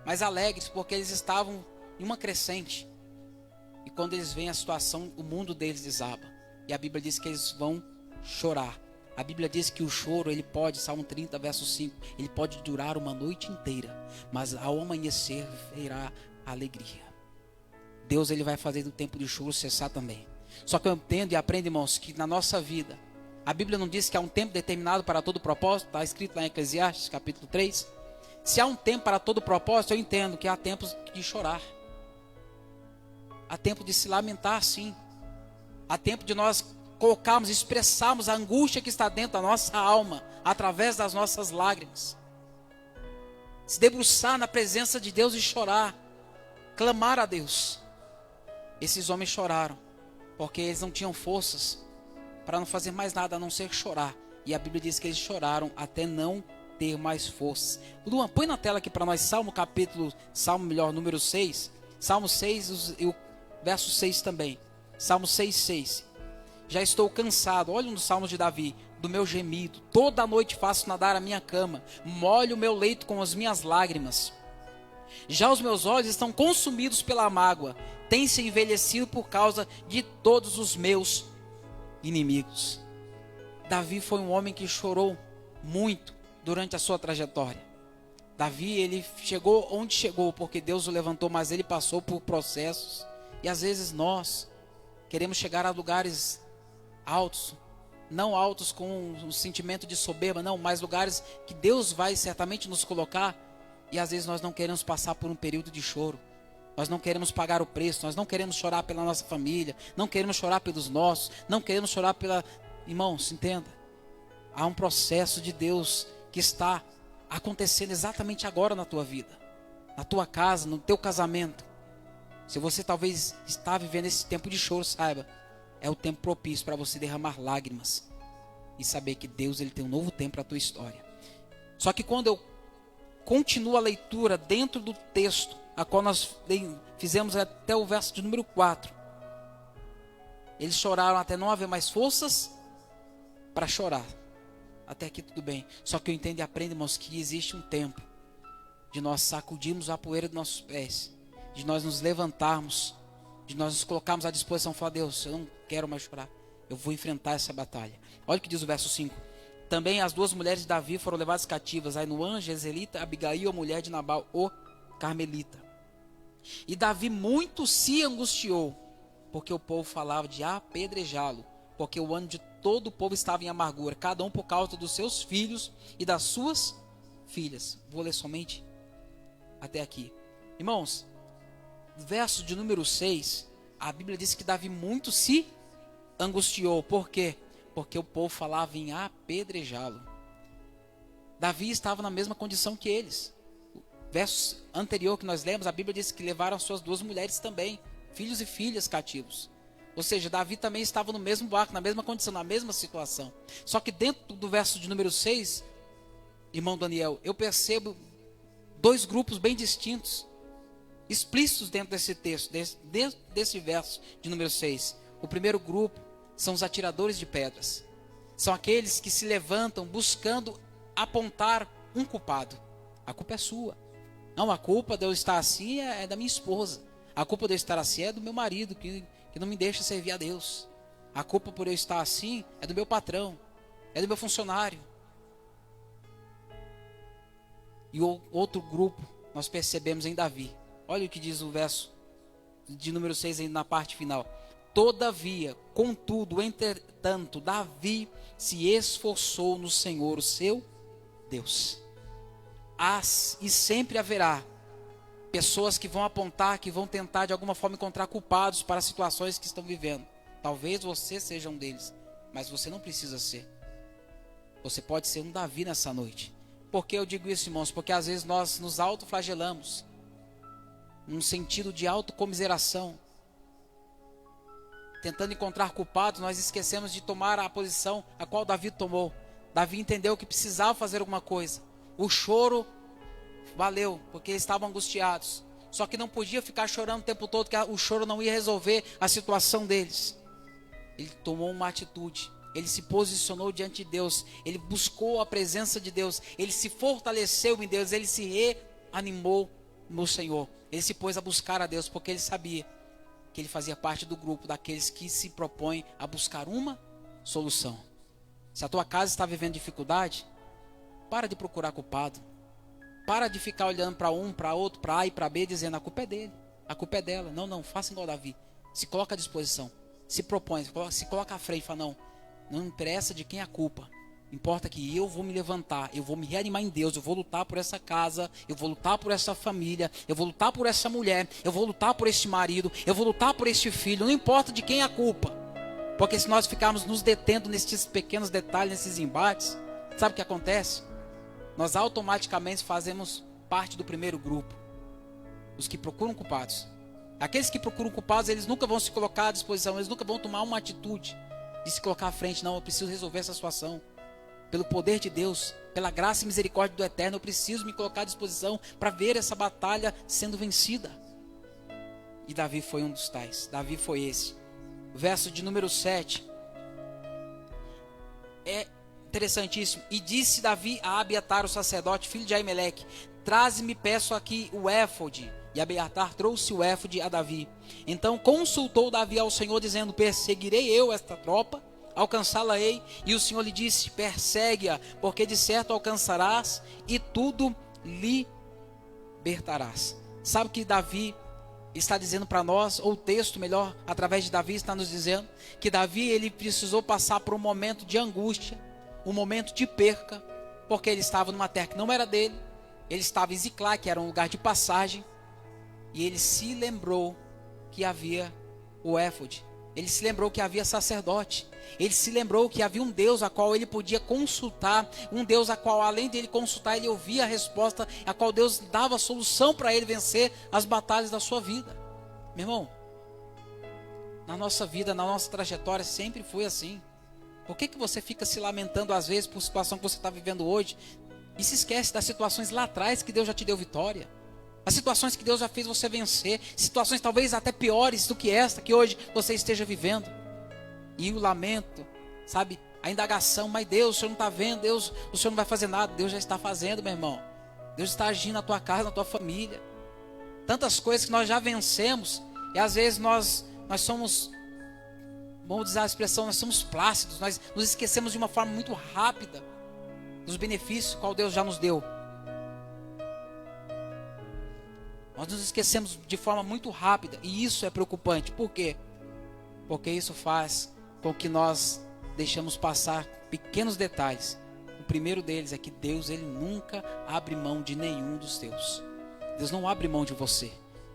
mas alegres, porque eles estavam em uma crescente. E quando eles veem a situação, o mundo deles desaba. E a Bíblia diz que eles vão chorar. A Bíblia diz que o choro, ele pode, Salmo 30, verso 5, ele pode durar uma noite inteira, mas ao amanhecer virá a alegria. Deus, ele vai fazer do tempo de choro cessar também. Só que eu entendo e aprendo, irmãos, que na nossa vida, a Bíblia não diz que há um tempo determinado para todo propósito, está escrito lá em Eclesiastes, capítulo 3. Se há um tempo para todo propósito, eu entendo que há tempos de chorar. Há tempo de se lamentar, sim. Há tempo de nós colocarmos, expressarmos a angústia que está dentro da nossa alma, através das nossas lágrimas. Se debruçar na presença de Deus e chorar, clamar a Deus. Esses homens choraram, porque eles não tinham forças para não fazer mais nada a não ser chorar. E a Bíblia diz que eles choraram até não ter mais forças. Luan, põe na tela aqui para nós número 6. Salmo 6 e o verso 6 também. Salmo 6:6. Já estou cansado, olha um dos salmos de Davi, do meu gemido. Toda noite faço nadar a minha cama, molho o meu leito com as minhas lágrimas. Já os meus olhos estão consumidos pela mágoa, têm se envelhecido por causa de todos os meus inimigos. Davi foi um homem que chorou muito durante a sua trajetória. Davi, ele chegou onde chegou porque Deus o levantou, mas ele passou por processos. E às vezes nós queremos chegar a lugares altos, não altos com um sentimento de soberba, não, mas lugares que Deus vai certamente nos colocar. E às vezes nós não queremos passar por um período de choro. Nós não queremos pagar o preço, nós não queremos chorar pela nossa família, não queremos chorar pelos nossos, não queremos chorar pela... Irmãos, entenda, há um processo de Deus que está acontecendo exatamente agora na tua vida, na tua casa, no teu casamento. Se você talvez está vivendo esse tempo de choro, saiba, é o tempo propício para você derramar lágrimas e saber que Deus, ele tem um novo tempo para a tua história. Só que quando eu continuo a leitura dentro do texto, a qual nós fizemos até o verso de número 4, eles choraram até não haver mais forças para chorar. Até aqui tudo bem. Só que eu entendo e aprendo, irmãos, que existe um tempo de nós sacudirmos a poeira dos nossos pés, de nós nos levantarmos, de nós nos colocarmos à disposição e falar: Deus, eu não quero mais chorar, eu vou enfrentar essa batalha. Olha o que diz o verso 5. Também as duas mulheres de Davi foram levadas cativas, Ainoã, Jezreelita, Abigail, a mulher de Nabal, o Carmelita. E Davi muito se angustiou, porque o povo falava de apedrejá-lo, porque o ânimo de todo o povo estava em amargura, cada um por causa dos seus filhos e das suas filhas. Vou ler somente até aqui. Irmãos, verso de número 6, a Bíblia diz que Davi muito se angustiou. Por quê? Porque o povo falava em apedrejá-lo. Davi estava na mesma condição que eles. O verso anterior que nós lemos, a Bíblia diz que levaram suas duas mulheres também, filhos e filhas cativos. Ou seja, Davi também estava no mesmo barco, na mesma condição, na mesma situação. Só que dentro do verso de número 6, irmão Daniel, eu percebo dois grupos bem distintos, explícitos dentro desse texto, desse verso de número 6. O primeiro grupo são os atiradores de pedras. São aqueles que se levantam buscando apontar um culpado. A culpa é sua. Não, a culpa de eu estar assim é da minha esposa. A culpa de eu estar assim é do meu marido, que não me deixa servir a Deus. A culpa por eu estar assim é do meu patrão, é do meu funcionário. E o outro grupo nós percebemos em Davi. Olha o que diz o verso de número 6 aí na parte final. Todavia, contudo, entretanto, Davi se esforçou no Senhor, o seu Deus. E sempre haverá pessoas que vão apontar, que vão tentar de alguma forma encontrar culpados para as situações que estão vivendo. Talvez você seja um deles, mas você não precisa ser. Você pode ser um Davi nessa noite. Por que eu digo isso, irmãos? Porque às vezes nós nos autoflagelamos, num sentido de autocomiseração, tentando encontrar culpados. Nós esquecemos de tomar a posição a qual Davi tomou. Davi entendeu que precisava fazer alguma coisa. O choro valeu, porque eles estavam angustiados. Só que não podia ficar chorando o tempo todo, que o choro não ia resolver a situação deles. Ele tomou uma atitude. Ele se posicionou diante de Deus. Ele buscou a presença de Deus. Ele se fortaleceu em Deus. Ele se reanimou no Senhor. Ele se pôs a buscar a Deus, porque ele sabia que ele fazia parte do grupo daqueles que se propõem a buscar uma solução. Se a tua casa está vivendo dificuldade, para de procurar culpado. Para de ficar olhando para um, para outro, para A e para B, dizendo a culpa é dele, a culpa é dela. Não, faça igual Davi. Se coloca à disposição, se propõe, se coloca à frente e fala, não interessa de quem é a culpa. Importa que eu vou me levantar, eu vou me reanimar em Deus, eu vou lutar por essa casa, eu vou lutar por essa família, eu vou lutar por essa mulher, eu vou lutar por este marido, eu vou lutar por este filho, não importa de quem é a culpa. Porque se nós ficarmos nos detendo nesses pequenos detalhes, nesses embates, sabe o que acontece? Nós automaticamente fazemos parte do primeiro grupo, os que procuram culpados. Aqueles que procuram culpados, eles nunca vão se colocar à disposição, eles nunca vão tomar uma atitude de se colocar à frente. Não, eu preciso resolver essa situação. Pelo poder de Deus, pela graça e misericórdia do Eterno, eu preciso me colocar à disposição para ver essa batalha sendo vencida. E Davi foi um dos tais. Davi foi esse. O verso de número 7 é interessantíssimo. E disse Davi a Abiatar, o sacerdote, filho de Aimeleque: traze-me, peço aqui, o éfode. E Abiatar trouxe o éfode a Davi. Então consultou Davi ao Senhor, dizendo: perseguirei eu esta tropa? Alcançá-la-ei? E o Senhor lhe disse: persegue-a, porque de certo alcançarás e tudo libertarás. Sabe o que Davi está dizendo para nós? Ou o texto, melhor, através de Davi, está nos dizendo que Davi, ele precisou passar por um momento de angústia, um momento de perca, porque ele estava numa terra que não era dele. Ele estava em Ziclag, que era um lugar de passagem, e ele se lembrou que havia o éfode. Ele se lembrou que havia sacerdote. Ele se lembrou que havia um Deus a qual ele podia consultar, um Deus a qual, além dele consultar, ele ouvia a resposta, a qual Deus dava a solução para ele vencer as batalhas da sua vida. Meu irmão, na nossa vida, na nossa trajetória, sempre foi assim. Por que você fica se lamentando às vezes por situação que você está vivendo hoje e se esquece das situações lá atrás que Deus já te deu vitória? As situações que Deus já fez você vencer, situações talvez até piores do que esta que hoje você esteja vivendo. E o lamento, sabe, a indagação: mas Deus, o Senhor não está vendo, Deus, o Senhor não vai fazer nada. Deus já está fazendo, meu irmão. Deus está agindo na tua casa, na tua família. Tantas coisas que nós já vencemos, e às vezes nós somos, vamos usar a expressão, nós somos plácidos, nós nos esquecemos de uma forma muito rápida dos benefícios que Deus já nos deu. Nós nos esquecemos de forma muito rápida, e isso é preocupante. Por quê? Porque isso faz com que nós deixamos passar pequenos detalhes. O primeiro deles é que Deus, ele nunca abre mão de nenhum dos teus. Deus não abre mão de você.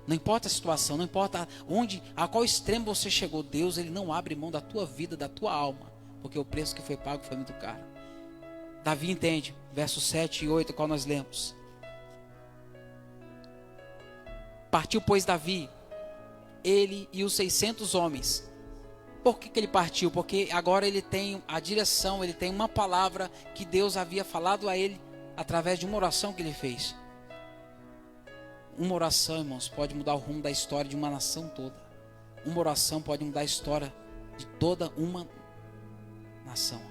Não importa a situação, não importa onde, a qual extremo você chegou, Deus, ele não abre mão da tua vida, da tua alma, porque o preço que foi pago foi muito caro. Davi entende, versos 7 e 8, qual nós lemos. Partiu, pois, Davi, ele e os 600 homens. Por que ele partiu? Porque agora ele tem a direção, ele tem uma palavra que Deus havia falado a ele através de uma oração que ele fez. Uma oração, irmãos, pode mudar o rumo da história de uma nação toda. Uma oração pode mudar a história de toda uma nação.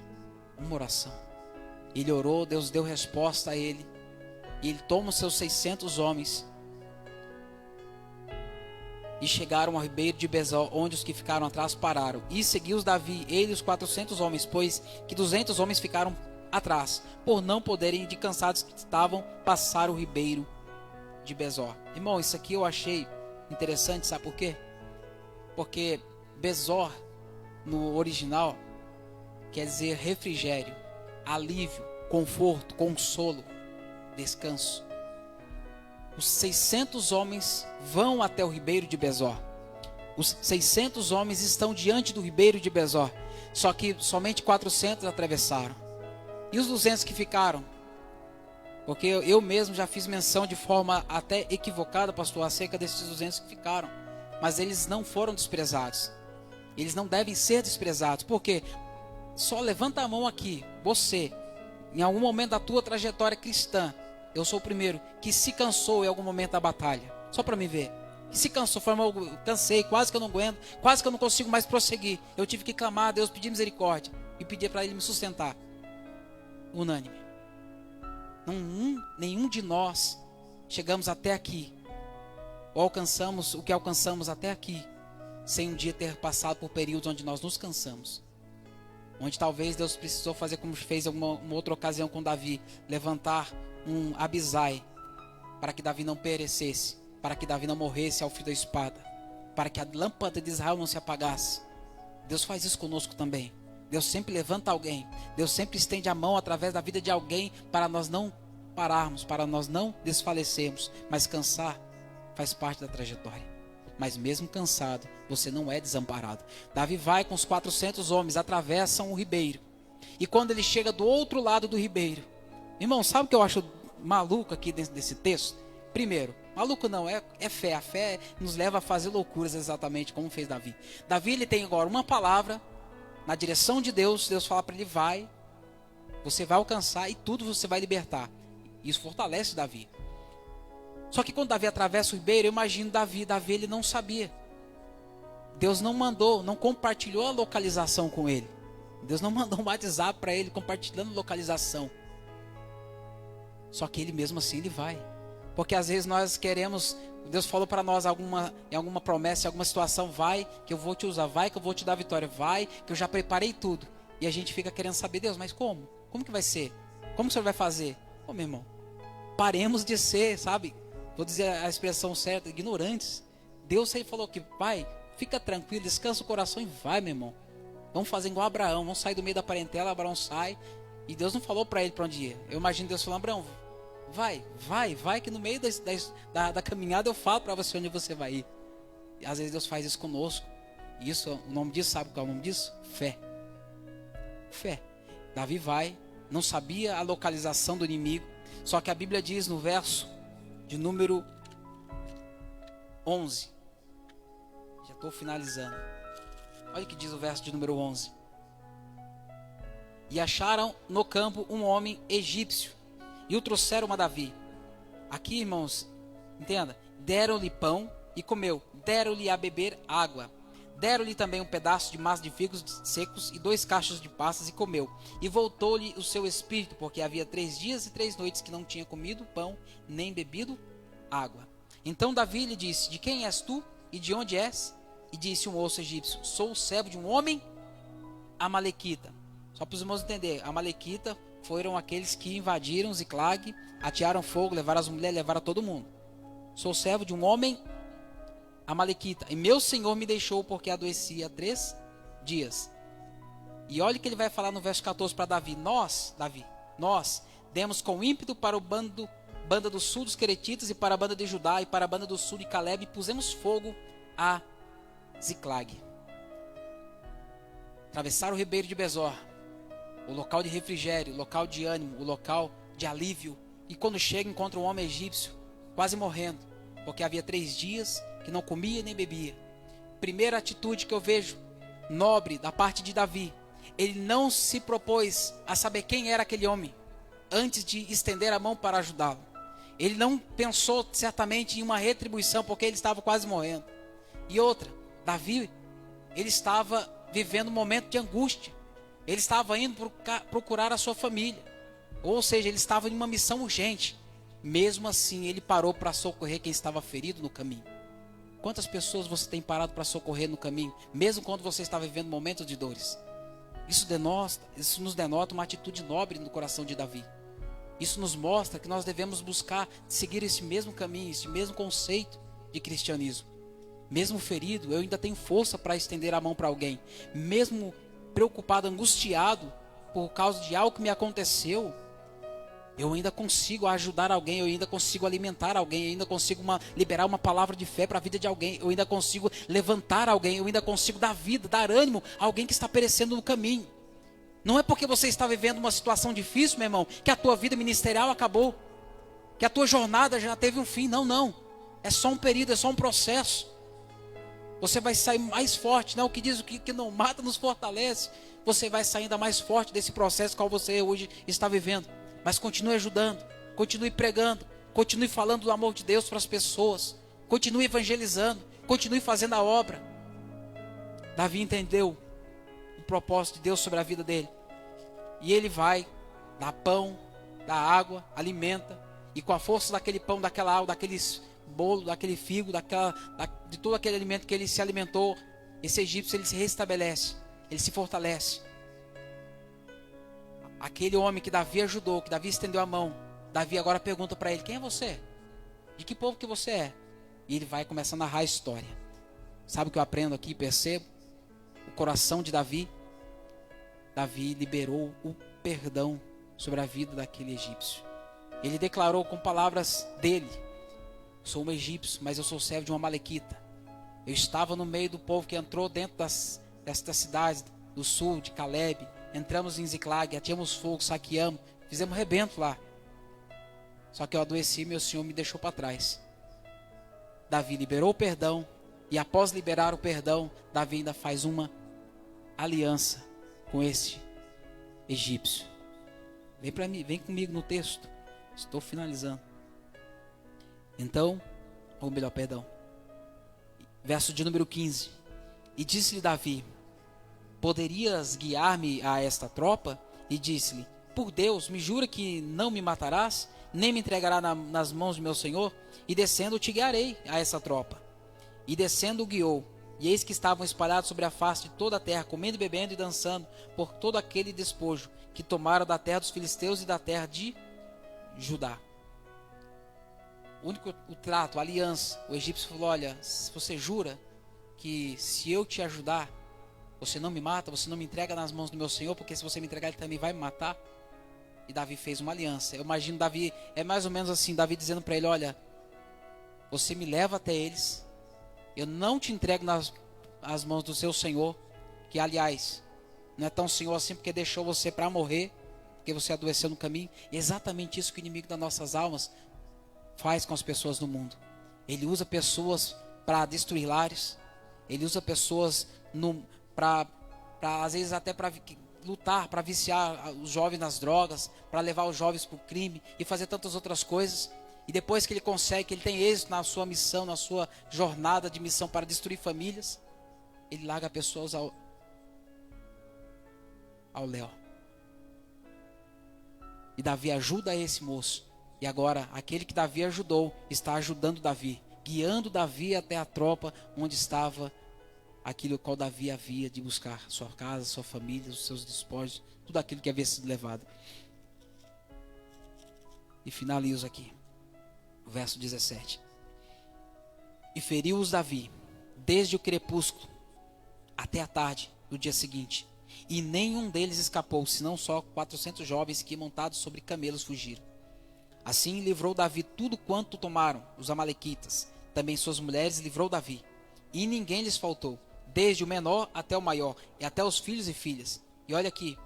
Uma oração. Ele orou, Deus deu resposta a ele. E ele toma os seus 600 homens e chegaram ao ribeiro de Besor, onde os que ficaram atrás pararam. E seguiu-os Davi, ele e os 400 homens, pois que 200 homens ficaram atrás, por não poderem, de cansados que estavam, passar o ribeiro de Besor. Irmão, isso aqui eu achei interessante, sabe por quê? Porque Besor, no original, quer dizer refrigério, alívio, conforto, consolo, descanso. Os 600 homens vão até o ribeiro de Besor. Os 600 homens estão diante do ribeiro de Besor. Só que somente 400 atravessaram. E os 200 que ficaram? Porque eu mesmo já fiz menção de forma até equivocada, pastor, acerca desses 200 que ficaram. Mas eles não foram desprezados. Eles não devem ser desprezados. Por quê? Só levanta a mão aqui, você, em algum momento da tua trajetória cristã, eu sou o primeiro que se cansou em algum momento da batalha. Só para me ver. Que se cansou, eu cansei, quase que eu não aguento, quase que eu não consigo mais prosseguir. Eu tive que clamar a Deus, pedir misericórdia e pedir para Ele me sustentar. Unânime. Nenhum de nós chegamos até aqui, ou alcançamos o que alcançamos até aqui, sem um dia ter passado por períodos onde nós nos cansamos. Onde talvez Deus precisou fazer como fez em uma outra ocasião com Davi, levantar um Abisai, para que Davi não perecesse, para que Davi não morresse ao fio da espada, para que a lâmpada de Israel não se apagasse. Deus faz isso conosco também. Deus sempre levanta alguém. Deus sempre estende a mão através da vida de alguém para nós não pararmos, para nós não desfalecermos. Mas cansar faz parte da trajetória. Mas mesmo cansado, você não é desamparado. Davi vai com os 400 homens, atravessam o ribeiro. E quando ele chega do outro lado do ribeiro, irmão, sabe o que eu acho maluco aqui desse texto? Primeiro, maluco não, é fé. A fé nos leva a fazer loucuras exatamente como fez Davi. Davi, ele tem agora uma palavra na direção de Deus. Deus fala para ele, vai, você vai alcançar e tudo você vai libertar. Isso fortalece Davi. Só que quando Davi atravessa o ribeiro, eu imagino Davi ele não sabia. Deus não mandou, não compartilhou a localização com ele. Deus não mandou um WhatsApp para ele compartilhando localização. Só que ele mesmo assim ele vai. Porque às vezes nós queremos, Deus falou para nós em alguma promessa, em alguma situação, vai que eu vou te usar, vai que eu vou te dar vitória, vai que eu já preparei tudo. E a gente fica querendo saber, Deus, mas como? Como que vai ser? Como o Senhor vai fazer? Ô meu irmão, paremos de ser, sabe? Vou dizer a expressão certa, ignorantes. Deus aí falou que, pai, fica tranquilo, descansa o coração e vai, meu irmão. Vamos fazer igual Abraão, vamos sair do meio da parentela, Abraão sai. E Deus não falou para ele para onde ir. Eu imagino Deus falando, Abraão, vai, que no meio da caminhada eu falo para você onde você vai ir. E às vezes Deus faz isso conosco. Isso, o nome disso, sabe qual é o nome disso? Fé. Fé. Davi vai, não sabia a localização do inimigo. Só que a Bíblia diz no verso de número 11. Já estou finalizando. Olha o que diz o verso de número 11. E acharam no campo um homem egípcio e o trouxeram a Davi. Aqui, irmãos, entenda, deram-lhe pão e comeu, deram-lhe a beber água, deram-lhe também um pedaço de massa de figos secos e 2 cachos de passas e comeu. E voltou-lhe o seu espírito, porque havia 3 dias e 3 noites que não tinha comido pão, nem bebido água. Então Davi lhe disse, de quem és tu e de onde és? E disse o moço egípcio, sou o servo de um homem amalequita. Só para os irmãos entenderem, amalequita foram aqueles que invadiram Ziclag, atearam fogo, levaram as mulheres, levaram todo mundo. Sou servo de um homem amalequita, e meu senhor me deixou porque adoecia 3 dias. E olha o que ele vai falar no verso 14 para Davi. Nós demos com ímpeto para o banda do sul dos Queretitas e para a banda de Judá e para a banda do sul de Caleb e pusemos fogo a Ziclag. Atravessaram o ribeiro de Besor, o local de refrigério, o local de ânimo, o local de alívio. E quando chega, encontra um homem egípcio, quase morrendo, porque havia 3 dias que não comia nem bebia. Primeira atitude que eu vejo, nobre, da parte de Davi. Ele não se propôs a saber quem era aquele homem, antes de estender a mão para ajudá-lo. Ele não pensou certamente em uma retribuição, porque ele estava quase morrendo. E outra, Davi, ele estava vivendo um momento de angústia. Ele estava indo procurar a sua família. Ou seja, ele estava em uma missão urgente. Mesmo assim, ele parou para socorrer quem estava ferido no caminho. Quantas pessoas você tem parado para socorrer no caminho, mesmo quando você está vivendo momentos de dores? Isso nos denota uma atitude nobre no coração de Davi. Isso nos mostra que nós devemos buscar seguir esse mesmo caminho, esse mesmo conceito de cristianismo. Mesmo ferido, eu ainda tenho força para estender a mão para alguém. Mesmo preocupado, angustiado por causa de algo que me aconteceu, eu ainda consigo ajudar alguém, eu ainda consigo alimentar alguém, eu ainda consigo liberar uma palavra de fé para a vida de alguém, eu ainda consigo levantar alguém, eu ainda consigo dar vida, dar ânimo a alguém que está perecendo no caminho. Não é porque você está vivendo uma situação difícil, meu irmão, que a tua vida ministerial acabou, que a tua jornada já teve um fim. Não. É só um período, é só um processo. Você vai sair mais forte, não? O que diz o que não mata nos fortalece. Você vai sair ainda mais forte desse processo qual você hoje está vivendo. Mas continue ajudando, continue pregando, continue falando do amor de Deus para as pessoas, continue evangelizando, continue fazendo a obra. Davi entendeu o propósito de Deus sobre a vida dele. E ele vai, dá pão, dá água, alimenta. E com a força daquele pão, daquela água, daqueles bolo, daquele figo, de todo aquele alimento que ele se alimentou, esse egípcio ele se restabelece, ele se fortalece. Aquele homem que Davi ajudou, que Davi estendeu a mão, Davi agora pergunta para ele: quem é você? De que povo que você é? E ele vai começar a narrar a história. Sabe o que eu aprendo aqui, percebo? O coração de Davi. Davi liberou o perdão sobre a vida daquele egípcio. Ele declarou com palavras dele: sou um egípcio, mas eu sou servo de uma amalequita. Eu estava no meio do povo que entrou dentro destas cidades do sul, de Caleb. Entramos em Ziclag, ateamos fogo, saqueamos, fizemos rebento lá. Só que eu adoeci e meu Senhor me deixou para trás. Davi liberou o perdão, e após liberar o perdão, Davi ainda faz uma aliança com este egípcio. Vem para mim, vem comigo no texto. Estou finalizando. Então, ou melhor, perdão. Verso de número 15. E disse-lhe Davi: poderias guiar-me a esta tropa? E disse-lhe: por Deus, me jura que não me matarás, nem me entregará nas mãos de meu senhor? E descendo te guiarei a essa tropa. E descendo o guiou. E eis que estavam espalhados sobre a face de toda a terra, comendo e bebendo e dançando por todo aquele despojo que tomaram da terra dos filisteus e da terra de Judá. O trato, a aliança, o egípcio falou: olha, se você jura que se eu te ajudar, você não me mata, você não me entrega nas mãos do meu senhor, porque se você me entregar ele também vai me matar. E Davi fez uma aliança. Eu imagino Davi, é mais ou menos assim, Davi dizendo para ele: olha, você me leva até eles, eu não te entrego nas mãos do seu senhor, que aliás, não é tão senhor assim porque deixou você para morrer, porque você adoeceu no caminho. E é exatamente isso que o inimigo das nossas almas faz com as pessoas do mundo. Ele usa pessoas para destruir lares, ele usa pessoas para às vezes até para lutar, para viciar os jovens nas drogas, para levar os jovens para o crime e fazer tantas outras coisas. E depois que ele consegue, que ele tem êxito na sua missão, na sua jornada de missão para destruir famílias, ele larga pessoas ao léu. E Davi ajuda esse moço. E agora, aquele que Davi ajudou, está ajudando Davi, guiando Davi até a tropa onde estava aquilo qual Davi havia de buscar: sua casa, sua família, os seus despojos, tudo aquilo que havia sido levado. E finalizo aqui, o verso 17. E feriu-os Davi, desde o crepúsculo até a tarde do dia seguinte, e nenhum deles escapou, senão só 400 jovens que, montados sobre camelos, fugiram. Assim livrou Davi tudo quanto tomaram os amalequitas, também suas mulheres livrou Davi, e ninguém lhes faltou, desde o menor até o maior, e até os filhos e filhas. E olha aqui: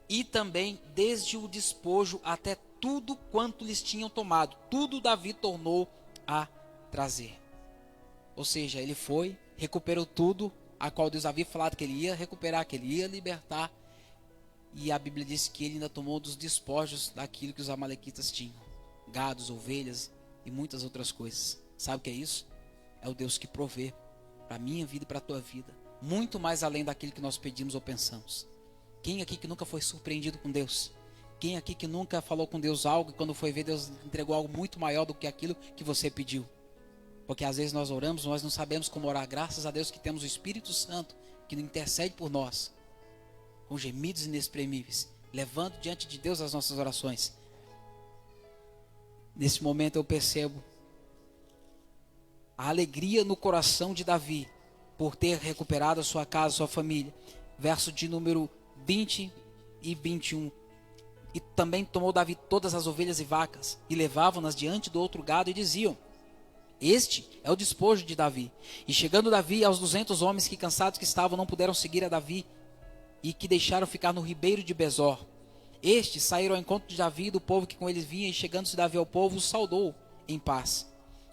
e também desde o despojo até tudo quanto lhes tinham tomado, tudo Davi tornou a trazer. Ou seja, ele foi, recuperou tudo, a qual Deus havia falado que ele ia recuperar, que ele ia libertar. E a Bíblia diz que ele ainda tomou dos despojos daquilo que os amalequitas tinham: gados, ovelhas e muitas outras coisas. Sabe o que é isso? É o Deus que provê para a minha vida e para a tua vida, muito mais além daquilo que nós pedimos ou pensamos. Quem aqui que nunca foi surpreendido com Deus? Quem aqui que nunca falou com Deus algo e quando foi ver, Deus entregou algo muito maior do que aquilo que você pediu? Porque às vezes nós oramos, nós não sabemos como orar. Graças a Deus que temos o Espírito Santo que intercede por nós, com gemidos inexprimíveis, levando diante de Deus as nossas orações. Nesse momento eu percebo a alegria no coração de Davi por ter recuperado a sua casa, a sua família. Verso de número 20 e 21. E também tomou Davi todas as ovelhas e vacas, e levavam-nas diante do outro gado, e diziam: este é o despojo de Davi. E chegando Davi aos 200 homens que, cansados que estavam, não puderam seguir a Davi, e que deixaram ficar no ribeiro de Besor. Estes saíram ao encontro de Davi e do povo que com eles vinha, e chegando-se Davi ao povo, os saudou em paz.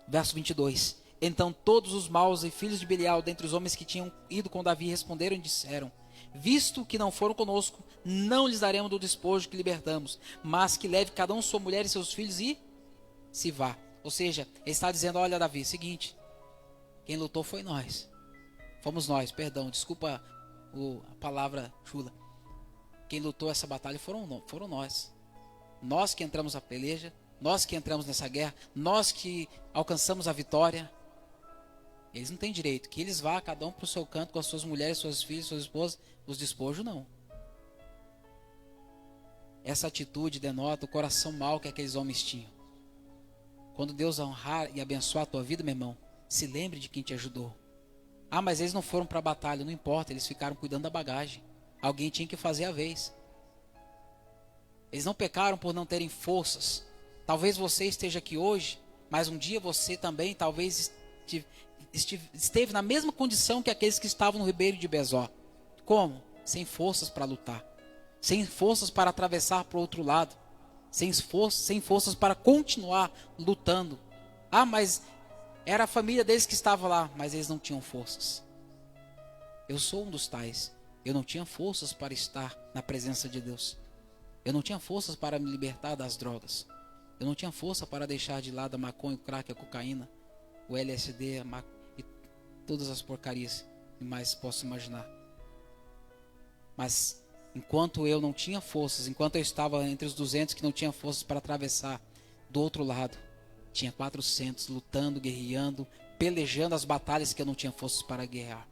Verso 22. Então todos os maus e filhos de Belial, dentre os homens que tinham ido com Davi, responderam e disseram: visto que não foram conosco, não lhes daremos do despojo que libertamos, mas que leve cada um sua mulher e seus filhos e se vá. Ou seja, ele está dizendo: olha, Davi, seguinte, quem lutou foi nós. Fomos nós, perdão, desculpa a palavra chula. Quem lutou essa batalha foram nós. Nós que entramos na peleja, nós que entramos nessa guerra, nós que alcançamos a vitória. Eles não têm direito. Que eles vá, cada um para o seu canto, com as suas mulheres, suas filhas, suas esposas. Os despojos, não. Essa atitude denota o coração mau que aqueles homens tinham. Quando Deus honrar e abençoar a tua vida, meu irmão, se lembre de quem te ajudou. Ah, mas eles não foram para a batalha. Não importa, eles ficaram cuidando da bagagem. Alguém tinha que fazer a vez. Eles não pecaram por não terem forças. Talvez você esteja aqui hoje, mas um dia você também talvez esteve na mesma condição que aqueles que estavam no ribeiro de Bezó. Como? Sem forças para lutar. Sem forças para atravessar para o outro lado. Sem forças para continuar lutando. Ah, mas era a família deles que estava lá, mas eles não tinham forças. Eu sou um dos tais. Eu não tinha forças para estar na presença de Deus. Eu não tinha forças para me libertar das drogas. Eu não tinha força para deixar de lado a maconha, o crack, a cocaína, o LSD, e todas as porcarias que mais posso imaginar. Mas enquanto eu não tinha forças, enquanto eu estava entre os 200 que não tinham forças para atravessar, do outro lado, tinha 400 lutando, guerreando, pelejando as batalhas que eu não tinha forças para guerrear.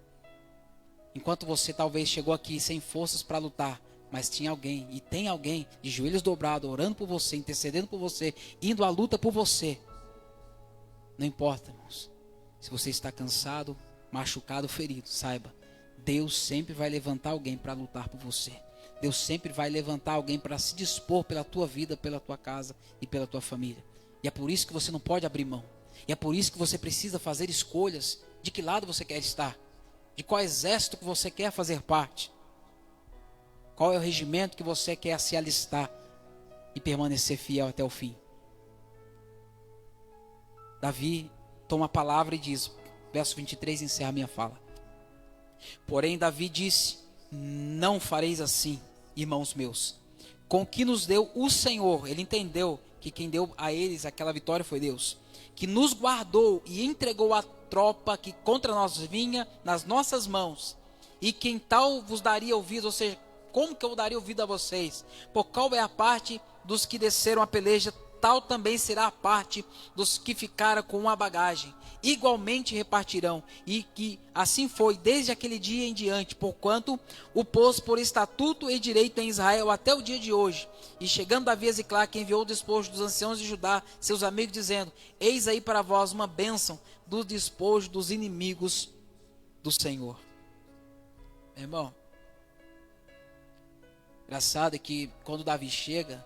Enquanto você talvez chegou aqui sem forças para lutar, mas tinha alguém, e tem alguém de joelhos dobrados, orando por você, intercedendo por você, indo à luta por você. Não importa, irmãos, se você está cansado, machucado, ferido, saiba, Deus sempre vai levantar alguém para lutar por você. Deus sempre vai levantar alguém para se dispor pela tua vida, pela tua casa e pela tua família. E é por isso que você não pode abrir mão. E é por isso que você precisa fazer escolhas de que lado você quer estar. De qual exército que você quer fazer parte. Qual é o regimento que você quer se alistar e permanecer fiel até o fim. Davi toma a palavra e diz, verso 23 encerra a minha fala. Porém Davi disse, não fareis assim, irmãos meus, com o que nos deu o Senhor. Ele entendeu que quem deu a eles aquela vitória foi Deus, que nos guardou e entregou a tropa que contra nós vinha nas nossas mãos, e quem tal vos daria ouvido, ou seja, como que eu daria ouvido a vocês? Por qual é a parte dos que desceram a peleja, tal também será a parte dos que ficaram com a bagagem. Igualmente repartirão, e que assim foi desde aquele dia em diante, porquanto o pôs por estatuto e direito em Israel até o dia de hoje. E chegando Davi a Ziclague, enviou o despojo dos anciãos de Judá, seus amigos, dizendo, eis aí para vós uma bênção do despojo dos inimigos do Senhor. Meu irmão, engraçado é que quando Davi chega,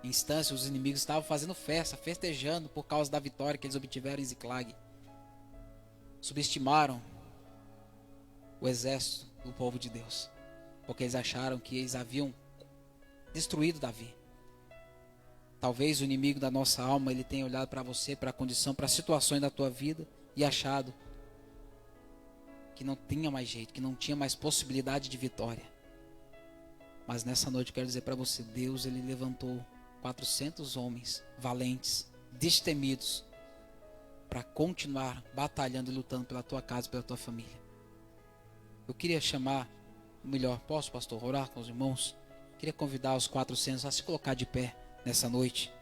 em instância, os inimigos estavam fazendo festa, festejando por causa da vitória que eles obtiveram em Ziclague. Subestimaram o exército do povo de Deus, porque eles acharam que eles haviam destruído Davi. Talvez o inimigo da nossa alma, ele tenha olhado para você, para a condição, para as situações da tua vida e achado que não tinha mais jeito, que não tinha mais possibilidade de vitória. Mas nessa noite eu quero dizer para você, Deus, ele levantou 400 homens valentes, destemidos, para continuar batalhando e lutando pela tua casa, pela tua família. Eu queria chamar, melhor, posso, pastor, orar com os irmãos? Queria convidar os 400 a se colocar de pé nessa noite,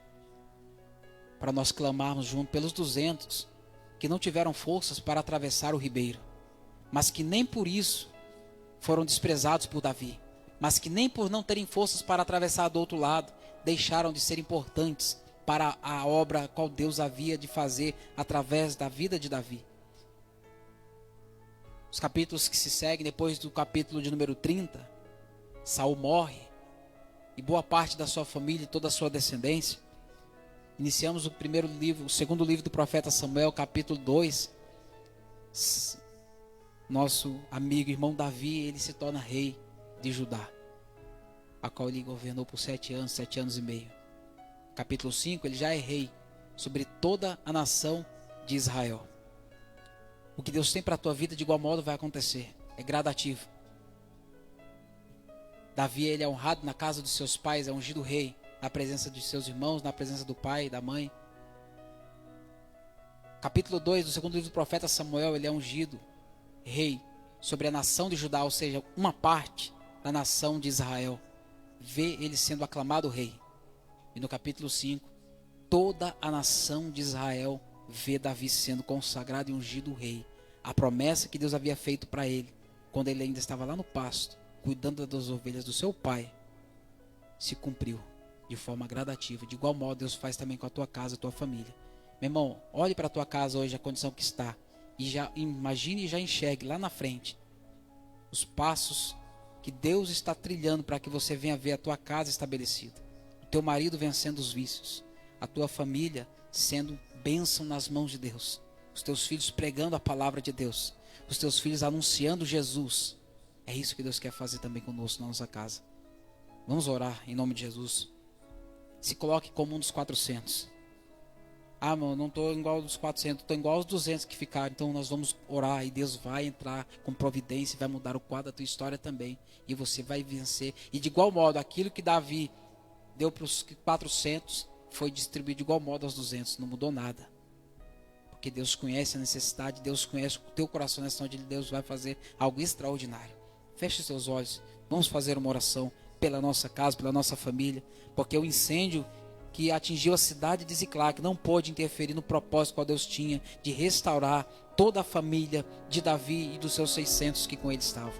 para nós clamarmos junto pelos 200 que não tiveram forças para atravessar o ribeiro, mas que nem por isso foram desprezados por Davi, mas que nem por não terem forças para atravessar do outro lado, deixaram de ser importantes para a obra a qual Deus havia de fazer através da vida de Davi. Os capítulos que se seguem, depois do capítulo de número 30, Saul morre, e boa parte da sua família e toda a sua descendência. Iniciamos o segundo livro do profeta Samuel, capítulo 2. Nosso amigo, irmão Davi, ele se torna rei de Judá, a qual ele governou por 7 anos e meio. Capítulo 5, ele já é rei sobre toda a nação de Israel. O que Deus tem para a tua vida, de igual modo vai acontecer. É gradativo. Davi, ele é honrado na casa dos seus pais, é ungido rei, na presença de seus irmãos, na presença do pai e da mãe. Capítulo 2 do segundo livro do profeta Samuel, ele é ungido rei sobre a nação de Judá, ou seja, uma parte da nação de Israel. Vê ele sendo aclamado rei. E no capítulo 5, toda a nação de Israel vê Davi sendo consagrado e ungido rei. A promessa que Deus havia feito para ele, quando ele ainda estava lá no pasto, cuidando das ovelhas do seu pai, se cumpriu de forma gradativa. De igual modo Deus faz também com a tua casa, a tua família. Meu irmão, olhe para a tua casa hoje, a condição que está, e já imagine e já enxergue lá na frente os passos que Deus está trilhando para que você venha ver a tua casa estabelecida, o teu marido vencendo os vícios, a tua família sendo bênção nas mãos de Deus, os teus filhos pregando a palavra de Deus, os teus filhos anunciando Jesus. É isso que Deus quer fazer também conosco na nossa casa. Vamos orar em nome de Jesus. Se coloque como um dos 400. Ah, mano, não estou igual aos 400, estou igual aos 200 que ficaram. Então nós vamos orar e Deus vai entrar com providência, vai mudar o quadro da tua história também. E você vai vencer. E de igual modo, aquilo que Davi deu para os 400, foi distribuído de igual modo aos 200. Não mudou nada. Porque Deus conhece a necessidade, Deus conhece o teu coração nessa onde Deus vai fazer algo extraordinário. Feche os seus olhos, vamos fazer uma oração pela nossa casa, pela nossa família. Porque o incêndio que atingiu a cidade de Ziclague não pôde interferir no propósito que Deus tinha de restaurar toda a família de Davi e dos seus 600 que com ele estavam.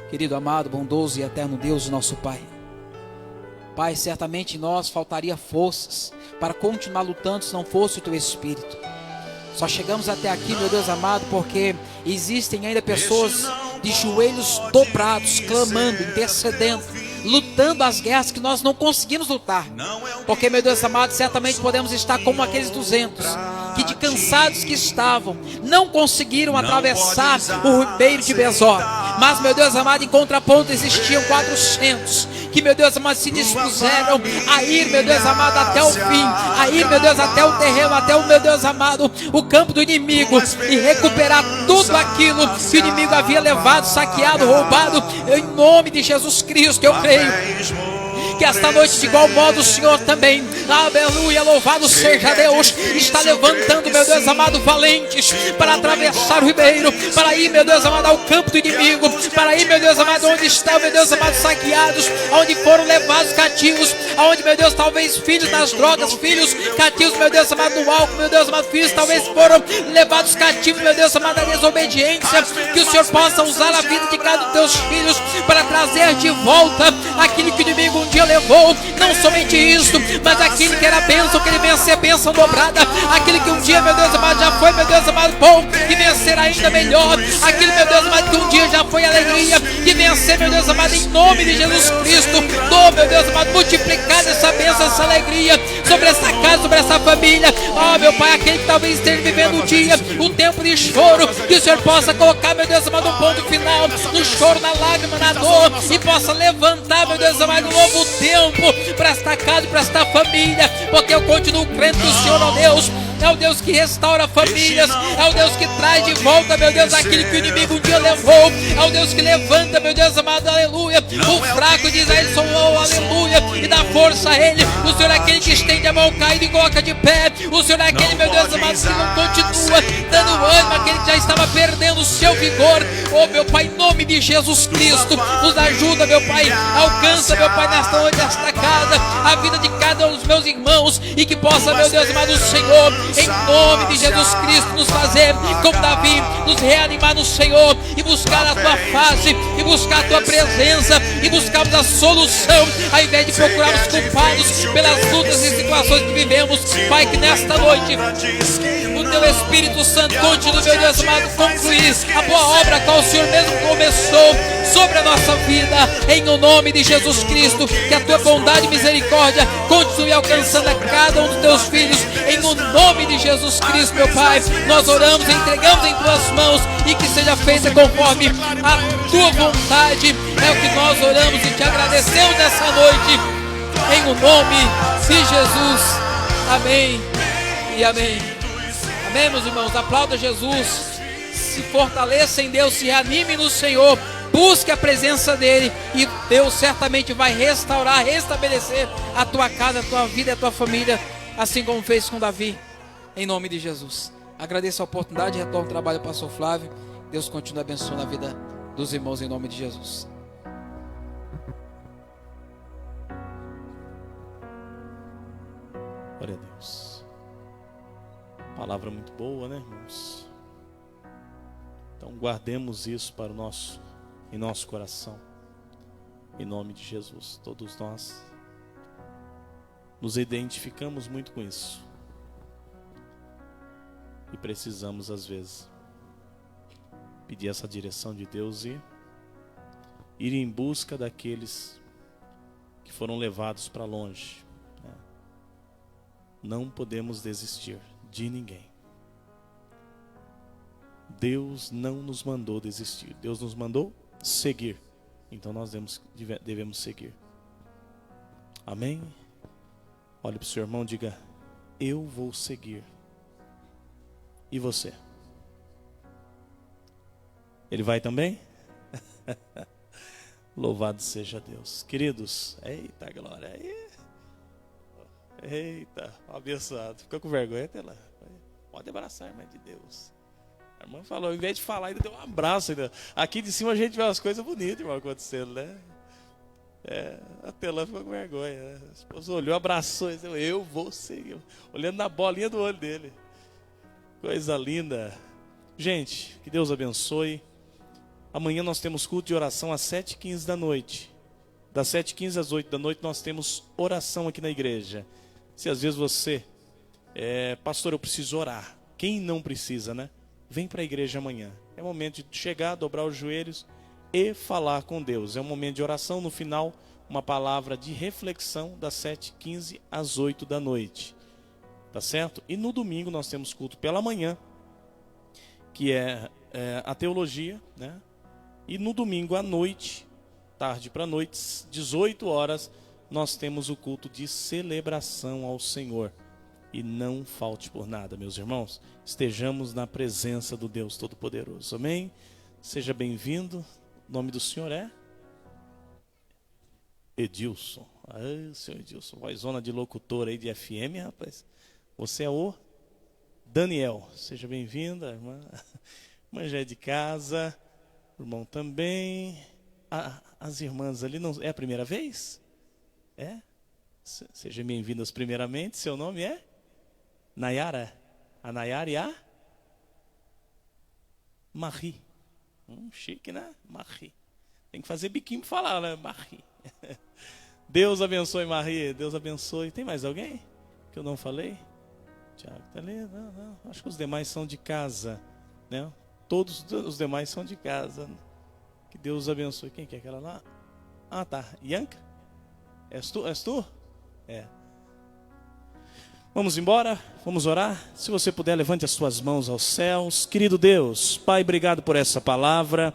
Querido, amado, bondoso e eterno Deus, nosso Pai. Pai, certamente nós faltaria forças para continuar lutando se não fosse o Teu Espírito. Só chegamos até aqui, meu Deus amado, porque existem ainda pessoas de joelhos dobrados, clamando, intercedendo, lutando as guerras que nós não conseguimos lutar. Porque, meu Deus amado, certamente podemos estar como aqueles 200 que, de cansados que estavam, não conseguiram atravessar o ribeiro de Besor. Mas, meu Deus amado, em contraponto existiam 400 que, meu Deus amado, se dispuseram a ir, meu Deus amado, até o fim, a ir, meu Deus, até o terreno, até o, meu Deus amado, o campo do inimigo, e recuperar tudo aquilo que o inimigo havia levado, saqueado, roubado. Em nome de Jesus Cristo, eu creio que esta noite, de igual modo, o Senhor também, aleluia, louvado seja Deus, está levantando, meu Deus amado, valentes para atravessar o ribeiro, para ir, meu Deus amado, ao campo do inimigo, para ir, meu Deus amado, onde estão, meu Deus amado, saqueados, onde foram levados cativos, aonde, meu Deus, talvez filhos das drogas, filhos cativos, meu Deus amado, do álcool, meu Deus amado, filhos talvez foram levados cativos, meu Deus amado, da desobediência. Que o Senhor possa usar a vida de cada um dos teus filhos para trazer de volta aquilo que o inimigo um dia levou. Não somente isso, mas aquilo que era bênção, que ele vencer bênção dobrada, aquilo que um dia, meu Deus amado, já foi, meu Deus amado, bom, e vencer ainda melhor, aquilo, meu Deus amado, que um dia já foi alegria, e vencer, meu Deus amado, em nome de Jesus Cristo, meu Deus amado, multiplicar essa bênção, essa alegria sobre essa casa, sobre essa família. Meu Pai, aquele que talvez esteja vivendo um dia, um tempo de choro, que o Senhor possa colocar, meu Deus amado, um ponto final no choro, na lágrima, na dor, e possa levantar, meu Deus amado, um novo tempo para esta casa e para esta família, porque eu continuo crendo que o Senhor, ó Deus, é o Deus que restaura famílias, é o Deus que traz de volta, meu Deus, aquilo que o inimigo um dia levou, é o Deus que levanta, meu Deus amado, aleluia, o fraco de Israel, aleluia, e dá força a ele. O Senhor é aquele que estende a mão caída e coloca de pé. O Senhor é aquele, meu Deus amado, que não continua dando ânimo, aquele que já estava perdendo o seu vigor. Meu Pai, em nome de Jesus Cristo, nos ajuda, meu Pai, alcança, meu Pai, nesta casa, a vida de cada um dos meus irmãos, e que possa, meu Deus amado, o Senhor, em nome de Jesus Cristo, nos fazer como Davi, nos reanimar no Senhor, e buscar a tua face, e buscar a tua presença, e buscarmos a solução, ao invés de procurarmos culpados pelas lutas e situações que vivemos. Pai, que nesta noite o teu Espírito Santo continue, meu Deus amado, concluir a boa obra que o Senhor mesmo começou sobre a nossa vida, em o nome de Jesus Cristo. Que a tua bondade e misericórdia continue alcançando a cada um dos teus filhos, em o nome de Jesus Cristo, meu Pai. Nós oramos, entregamos em tuas mãos, e que seja feita conforme a tua vontade. É o que nós oramos e te agradecemos nessa noite, em o nome de Jesus. Amém e amém. Amém, meus irmãos. Aplauda Jesus. Se fortaleça em Deus, se reanime no Senhor, busque a presença dEle, e Deus certamente vai restaurar, restabelecer a tua casa, a tua vida e a tua família, assim como fez com Davi, em nome de Jesus. Agradeço a oportunidade, retorno ao trabalho do pastor Flávio. Deus continue abençoando a vida dos irmãos em nome de Jesus.
Glória a Deus. Palavra muito boa, né, irmãos? Então guardemos isso para em nosso coração, em nome de Jesus. Todos nós nos identificamos muito com isso e precisamos às vezes pedir essa direção de Deus e ir em busca daqueles que foram levados para longe. Não podemos desistir de ninguém. Deus não nos mandou desistir. Deus nos mandou seguir. Então nós devemos seguir. Amém? Olhe para o seu irmão e diga: eu vou seguir. E você? Ele vai também? Louvado seja Deus. Queridos, eita glória. Eita, abençoado. Ficou com vergonha até lá. Pode abraçar, irmã de Deus. A irmã falou, ao invés de falar, ainda deu um abraço. Ainda. Aqui de cima a gente vê umas coisas bonitas, irmão, acontecendo, né? A Telã ficou com vergonha, né? A esposa olhou, abraçou e disse: eu vou seguir. Olhando na bolinha do olho dele. Coisa linda. Gente, que Deus abençoe. Amanhã nós temos culto de oração às 7h15 da noite. Das 7h15 às 8 da noite nós temos oração aqui na igreja. Se às vezes você, pastor, eu preciso orar. Quem não precisa, né? Vem para a igreja amanhã. É momento de chegar, dobrar os joelhos e falar com Deus. É um momento de oração. No final, uma palavra de reflexão das 7h15 às 8 da noite. Tá certo? E no domingo nós temos culto pela manhã, que é a teologia, né? E no domingo à noite, tarde para noite, 18 horas, nós temos o culto de celebração ao Senhor. E não falte por nada, meus irmãos. Estejamos na presença do Deus Todo-Poderoso. Amém? Seja bem-vindo. O nome do senhor é? Edilson. Senhor Edilson, vozona de locutor aí de FM, rapaz. Você é o Daniel. Seja bem-vinda, irmã. Irmã já é de casa. O irmão também. As irmãs ali, não é a primeira vez? É? Sejam bem-vindas primeiramente. Seu nome é? Nayara. A Nayara e a? Marie. Chique, né? Marie. Tem que fazer biquinho para falar, né? Marie. Deus abençoe, Marie. Deus abençoe. Tem mais alguém que eu não falei? Tiago está ali? Não. Acho que os demais são de casa, né? Todos os demais são de casa. Que Deus abençoe. Quem que é aquela lá? Tá. Ianca? És tu? É. Vamos embora? Vamos orar? Se você puder, levante as suas mãos aos céus. Querido Deus, Pai, obrigado por essa palavra.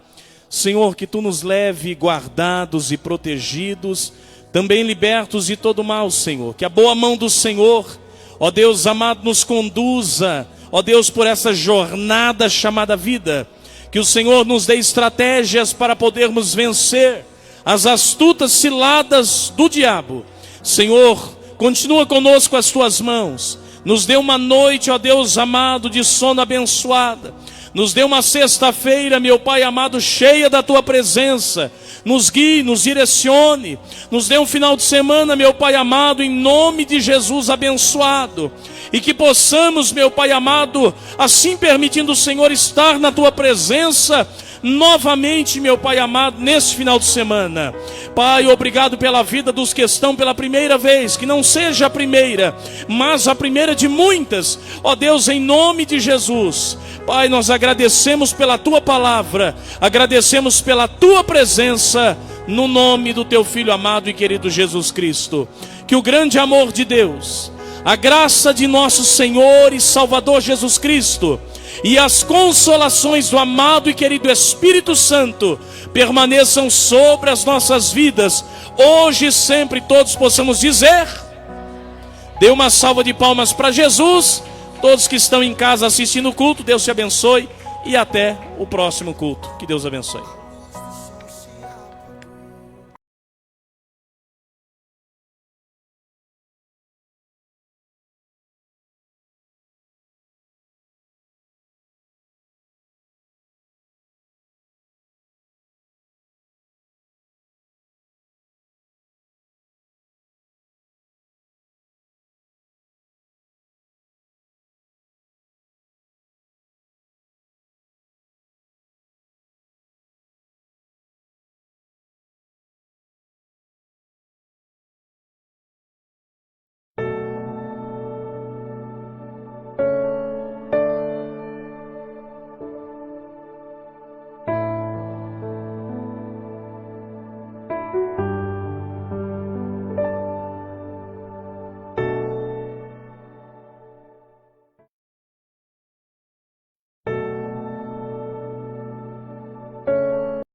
Senhor, que Tu nos leve guardados e protegidos, também libertos de todo mal, Senhor. Que a boa mão do Senhor, ó Deus amado, nos conduza, ó Deus, por essa jornada chamada vida. Que o Senhor nos dê estratégias para podermos vencer as astutas ciladas do diabo. Senhor, continua conosco as Tuas mãos. Nos dê uma noite, ó Deus amado, de sono abençoada. Nos dê uma sexta-feira, meu Pai amado, cheia da Tua presença. Nos guie, nos direcione. Nos dê um final de semana, meu Pai amado, em nome de Jesus abençoado. E que possamos, meu Pai amado, assim permitindo o Senhor estar na Tua presença novamente, meu Pai amado, nesse final de semana. Pai, obrigado pela vida dos que estão pela primeira vez, que não seja a primeira, mas a primeira de muitas, ó Deus, em nome de Jesus. Pai, nós agradecemos pela Tua palavra, agradecemos pela Tua presença, no nome do Teu Filho amado e querido Jesus Cristo. Que o grande amor de Deus, a graça de nosso Senhor e Salvador Jesus Cristo e as consolações do amado e querido Espírito Santo permaneçam sobre as nossas vidas, hoje e sempre. Todos possamos dizer: dê uma salva de palmas para Jesus. Todos que estão em casa assistindo o culto, Deus te abençoe e até o próximo culto. Que Deus abençoe.